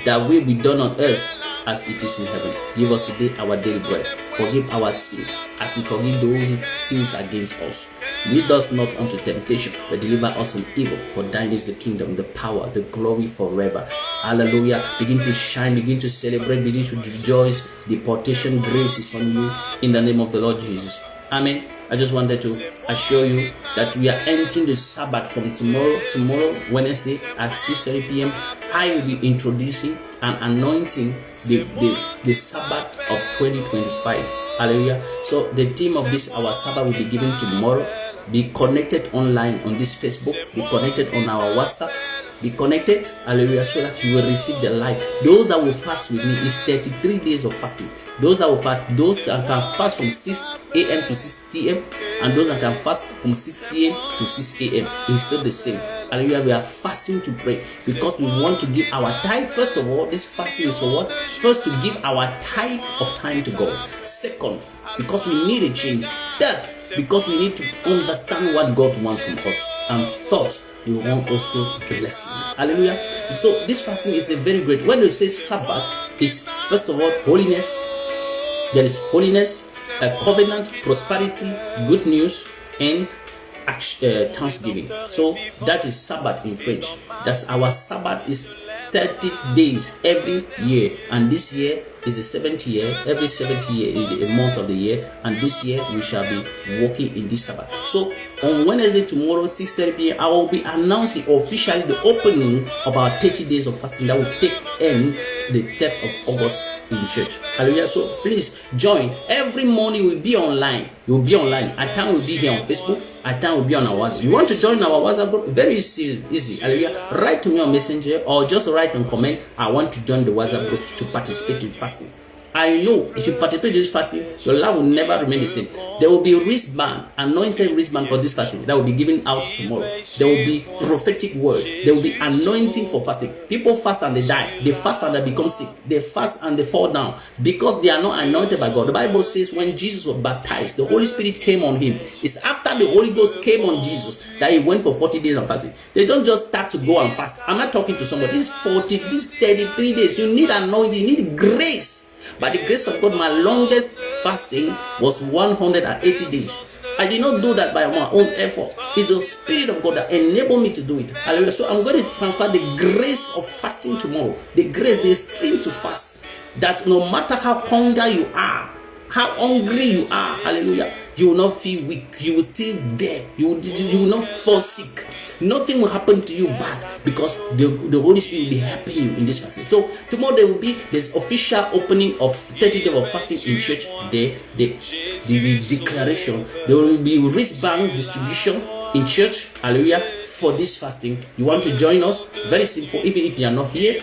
thy will be done on earth as it is in heaven. Give us today our daily bread. Forgive our sins as we forgive those who sins against us. Lead us not unto temptation, but deliver us from evil. For thine is the kingdom, the power, the glory forever. Hallelujah. Begin to shine, begin to celebrate, begin to rejoice. Deportation grace is on you in the name of the Lord Jesus. Amen. I just wanted to assure you that we are entering the Sabbath from tomorrow, Wednesday at 6:30 p.m. I will be introducing and anointing the Sabbath of 2025. Hallelujah. So the theme of this, our Sabbath, will be given tomorrow. Be connected online on this Facebook. Be connected on our WhatsApp. Be connected, hallelujah, so that you will receive the light. Those that will fast with me is 33 days of fasting. Those that will fast, those that can fast from 6 a.m. to 6 p.m. and those that can fast from 6 p.m. to 6 a.m. is still the same. Hallelujah, we are fasting to pray because we want to give our tithe. First of all, this fasting is for what? First, to give our tithe of time to God. Second, because we need a change. Third, because we need to understand what God wants from us. And fourth, we want also blessing. Hallelujah. So this fasting is a very great. When we say Sabbath, is first of all holiness. There is holiness, covenant, prosperity, good news, and thanksgiving. So that is Sabbath in French. That's our Sabbath is 30 days every year, and this year is the 7th year. Every 7th year is a month of the year, and this year we shall be walking in this Sabbath. So on Wednesday, tomorrow, 6:30 p.m., I will be announcing officially the opening of our 30 days of fasting that will take end the 3rd of August in church. Hallelujah. So please join. Every morning we'll be online. You'll be online. At time we'll be here on Facebook. At time we'll be on our WhatsApp. You want to join our WhatsApp group? Very easy. Hallelujah. Write to me on Messenger or just write and comment. I want to join the WhatsApp group to participate in fasting. I know if you participate in this fasting, your life will never remain the same. There will be a wristband, anointed wristband for this fasting that will be given out tomorrow. There will be prophetic word. There will be anointing for fasting. People fast and they die. They fast and they become sick. They fast and they fall down because they are not anointed by God. The Bible says when Jesus was baptized, the Holy Spirit came on him. It's after the Holy Ghost came on Jesus that he went for 40 days of fasting. They don't just start to go and fast. I'm not talking to somebody. This 33 days. You need anointing. You need grace. By the grace of God, my longest fasting was 180 days. I did not do that by my own effort. It's the Spirit of God that enabled me to do it. Hallelujah. So I'm going to transfer the grace of fasting tomorrow. The grace, the strength to fast. That no matter how hungry you are, how hungry you are, hallelujah, you will not feel weak. You will still there. You will not fall sick. Nothing will happen to you bad because the Holy Spirit will be helping you in this fasting. So tomorrow there will be this official opening of 30 days of fasting in church. The declaration. There will be wristband distribution in church. Hallelujah. For this fasting, you want to join us? Very simple. Even if you are not here,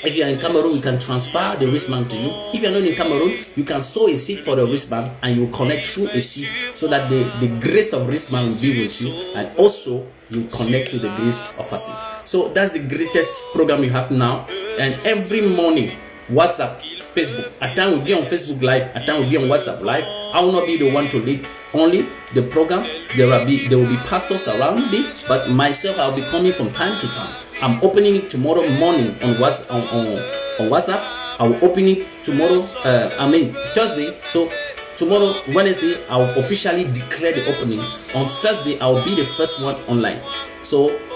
If you are in Cameroon, we can transfer the wristband to you. If you are not in Cameroon, you can sow a seed for the wristband and you connect through a seed so that the grace of wristband will be with you, and also you connect to the grace of fasting. So that's the greatest program you have now. And every morning, WhatsApp, Facebook. At time will be on Facebook Live. At time will be on WhatsApp Live. I will not be the one to lead only the program. There will be pastors around me, but myself, I'll be coming from time to time. I'm opening it tomorrow morning on WhatsApp. I will open it tomorrow. Thursday. So tomorrow, Wednesday, I will officially declare the opening. On Thursday, I will be the first one online.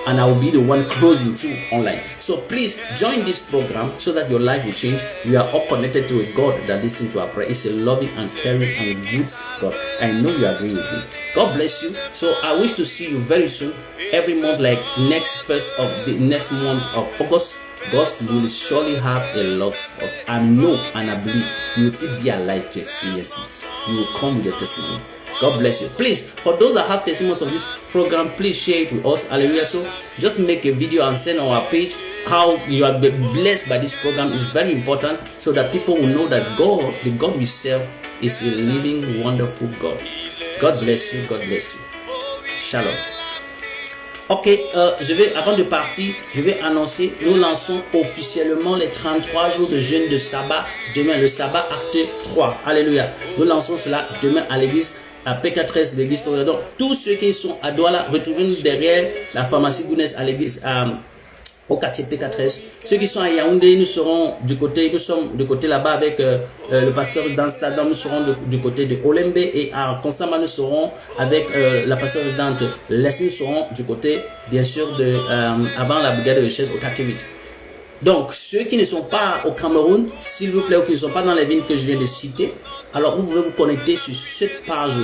And I will be the one closing too online. So please join this program so that your life will change. We are all connected to a God that listens to our prayer. It's a loving and caring and good God. I know you agree with me. God bless you. So I wish to see you very soon. Every month, like next month of August, God will surely have a lot of us. I know and I believe you will still be alive to experience it. You will come with a testimony. God bless you. Please, for those that have testimonies of this program, please share it with us. Hallelujah. So just make a video and send on our page how you are blessed by this program. Is very important so that people will know that God, the God we serve, is a living, wonderful God. God bless you. God bless you. Shalom. Ok, avant de partir, je vais annoncer, nous lançons officiellement les 33 jours de jeûne de sabbat demain, le sabbat acte 3. Alléluia. Nous lançons cela demain à l'église, à PK13, l'église Torador. Tous ceux qui sont à Douala, retrouvez-nous derrière la pharmacie Gounès à l'église, au quartier PK13. Ceux qui sont à Yaoundé, nous sommes du côté là-bas avec le pasteur Dansada, nous serons du côté de Olembe, et à Konsama, nous serons avec la pasteur résidente Leslie, nous serons du côté, bien sûr, avant la brigade de recherche au quartier 8. Donc, ceux qui ne sont pas au Cameroun, s'il vous plaît, ou qui ne sont pas dans les villes que je viens de citer, alors vous pouvez vous connecter sur cette page,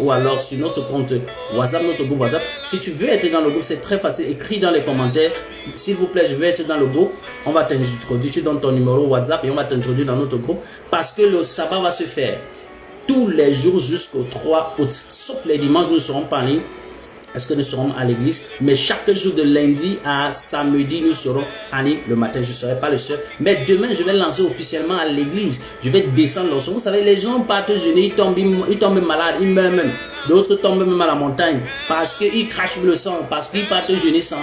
ou alors sur notre compte WhatsApp, notre groupe WhatsApp. Si tu veux être dans le groupe, c'est très facile. Écris dans les commentaires, s'il vous plaît, je veux être dans le groupe. On va t'introduire, tu donnes ton numéro WhatsApp et on va t'introduire dans notre groupe, parce que le sabbat va se faire tous les jours jusqu'au 3 août, sauf les dimanches, nous ne serons pas en ligne. Est-ce que nous serons à l'église? Mais chaque jour de lundi à samedi, nous serons en ligne le matin. Je ne serai pas le seul. Mais demain, je vais lancer officiellement à l'église. Je vais descendre l'ensemble. Vous savez, les gens partent jeûner, ils tombent malades, ils meurent même. D'autres tombent même à la montagne parce qu'ils crachent le sang, parce qu'ils partent jeûner sans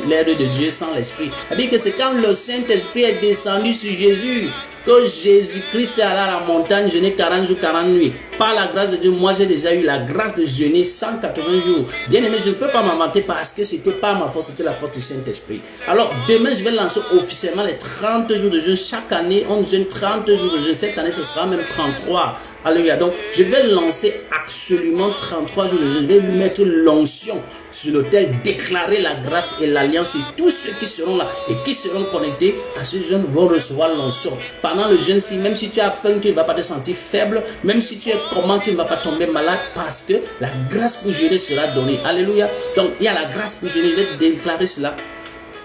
l'air de Dieu, sans l'esprit. C'est-à-dire que c'est quand le Saint-Esprit est descendu sur Jésus que Jésus-Christ est allé à la montagne jeûner 40 jours, 40 nuits. Par la grâce de Dieu, moi j'ai déjà eu la grâce de jeûner 180 jours. Bien aimé, je ne peux pas m'inventer parce que c'était pas ma force, c'était la force du Saint-Esprit. Alors demain, je vais lancer officiellement les 30 jours de jeûne. Chaque année, on jeûne 30 jours de jeûne. Cette année, ce sera même 33. Alléluia. Donc, je vais lancer absolument 33 jours de jeûne. Je vais mettre l'onction sur l'autel, déclarer la grâce et l'alliance sur tous ceux qui seront là et qui seront connectés à ce jeûne vont recevoir l'onction. Pendant le jeûne, même si tu as faim, tu ne vas pas te sentir faible. Même si tu es comment, tu ne vas pas tomber malade parce que la grâce pour jeûner sera donnée. Alléluia. Donc, il y a la grâce pour jeûner. Je vais déclarer cela.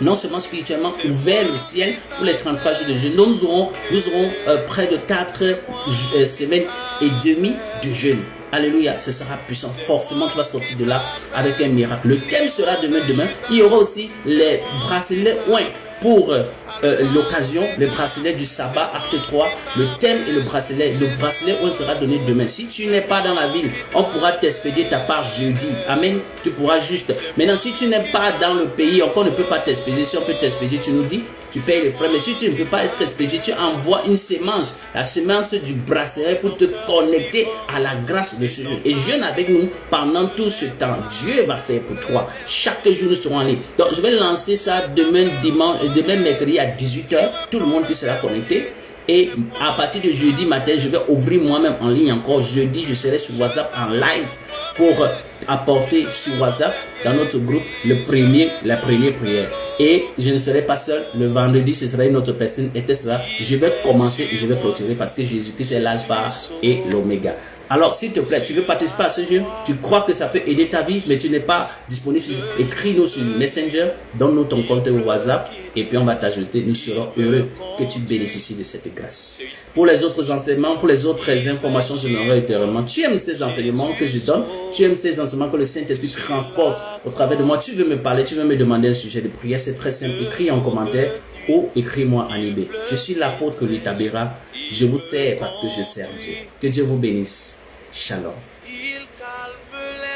Non seulement spirituellement, ouvert le ciel pour les 33 jours de jeûne. Nous aurons près de 4 semaines et demie de jeûne. Alléluia, ce sera puissant. Forcément, tu vas sortir de là avec un miracle. Le thème sera demain. Il y aura aussi les bracelets pour l'occasion, le bracelet du sabbat, acte 3, le thème et le bracelet sera donné demain. Si tu n'es pas dans la ville, on pourra t'expédier ta part jeudi. Amen. Tu pourras juste. Maintenant, si tu n'es pas dans le pays, on ne peut pas t'expédier. Si on peut t'expédier, tu nous dis, tu payes les frais. Mais si tu ne peux pas être expédié, tu envoies une semence, la semence du bracelet pour te connecter à la grâce de ce jour. Et jeûne avec nous pendant tout ce temps. Dieu va faire pour toi. Chaque jour, nous serons en ligne. Donc, je vais lancer ça demain mercredi à 18h. Tout le monde qui sera connecté. Et à partir de jeudi matin, je vais ouvrir moi-même en ligne encore. Jeudi, je serai sur WhatsApp en live pour apporter sur WhatsApp dans notre groupe la première prière. Et je ne serai pas seul. Le vendredi, ce sera une autre personne. Et cela, je vais commencer et je vais clôturer parce que Jésus-Christ est l'alpha et l'oméga. Alors, s'il te plaît, tu veux participer à ce jeu, tu crois que ça peut aider ta vie, mais tu n'es pas disponible, écris-nous sur Messenger, donne-nous ton compte WhatsApp, et puis on va t'ajouter. Nous serons heureux que tu bénéficies de cette grâce. Pour les autres enseignements, pour les autres informations, je l'envoie ultérieurement. Tu aimes ces enseignements que je donne, tu aimes ces enseignements que le Saint-Esprit transporte au travers de moi. Tu veux me parler, tu veux me demander un sujet de prière, c'est très simple. Écris en commentaire ou écris-moi en eBay. Je suis l'apôtre Litabera. Je vous sers parce que je sers Dieu. Que Dieu vous bénisse. Shalom. Il calme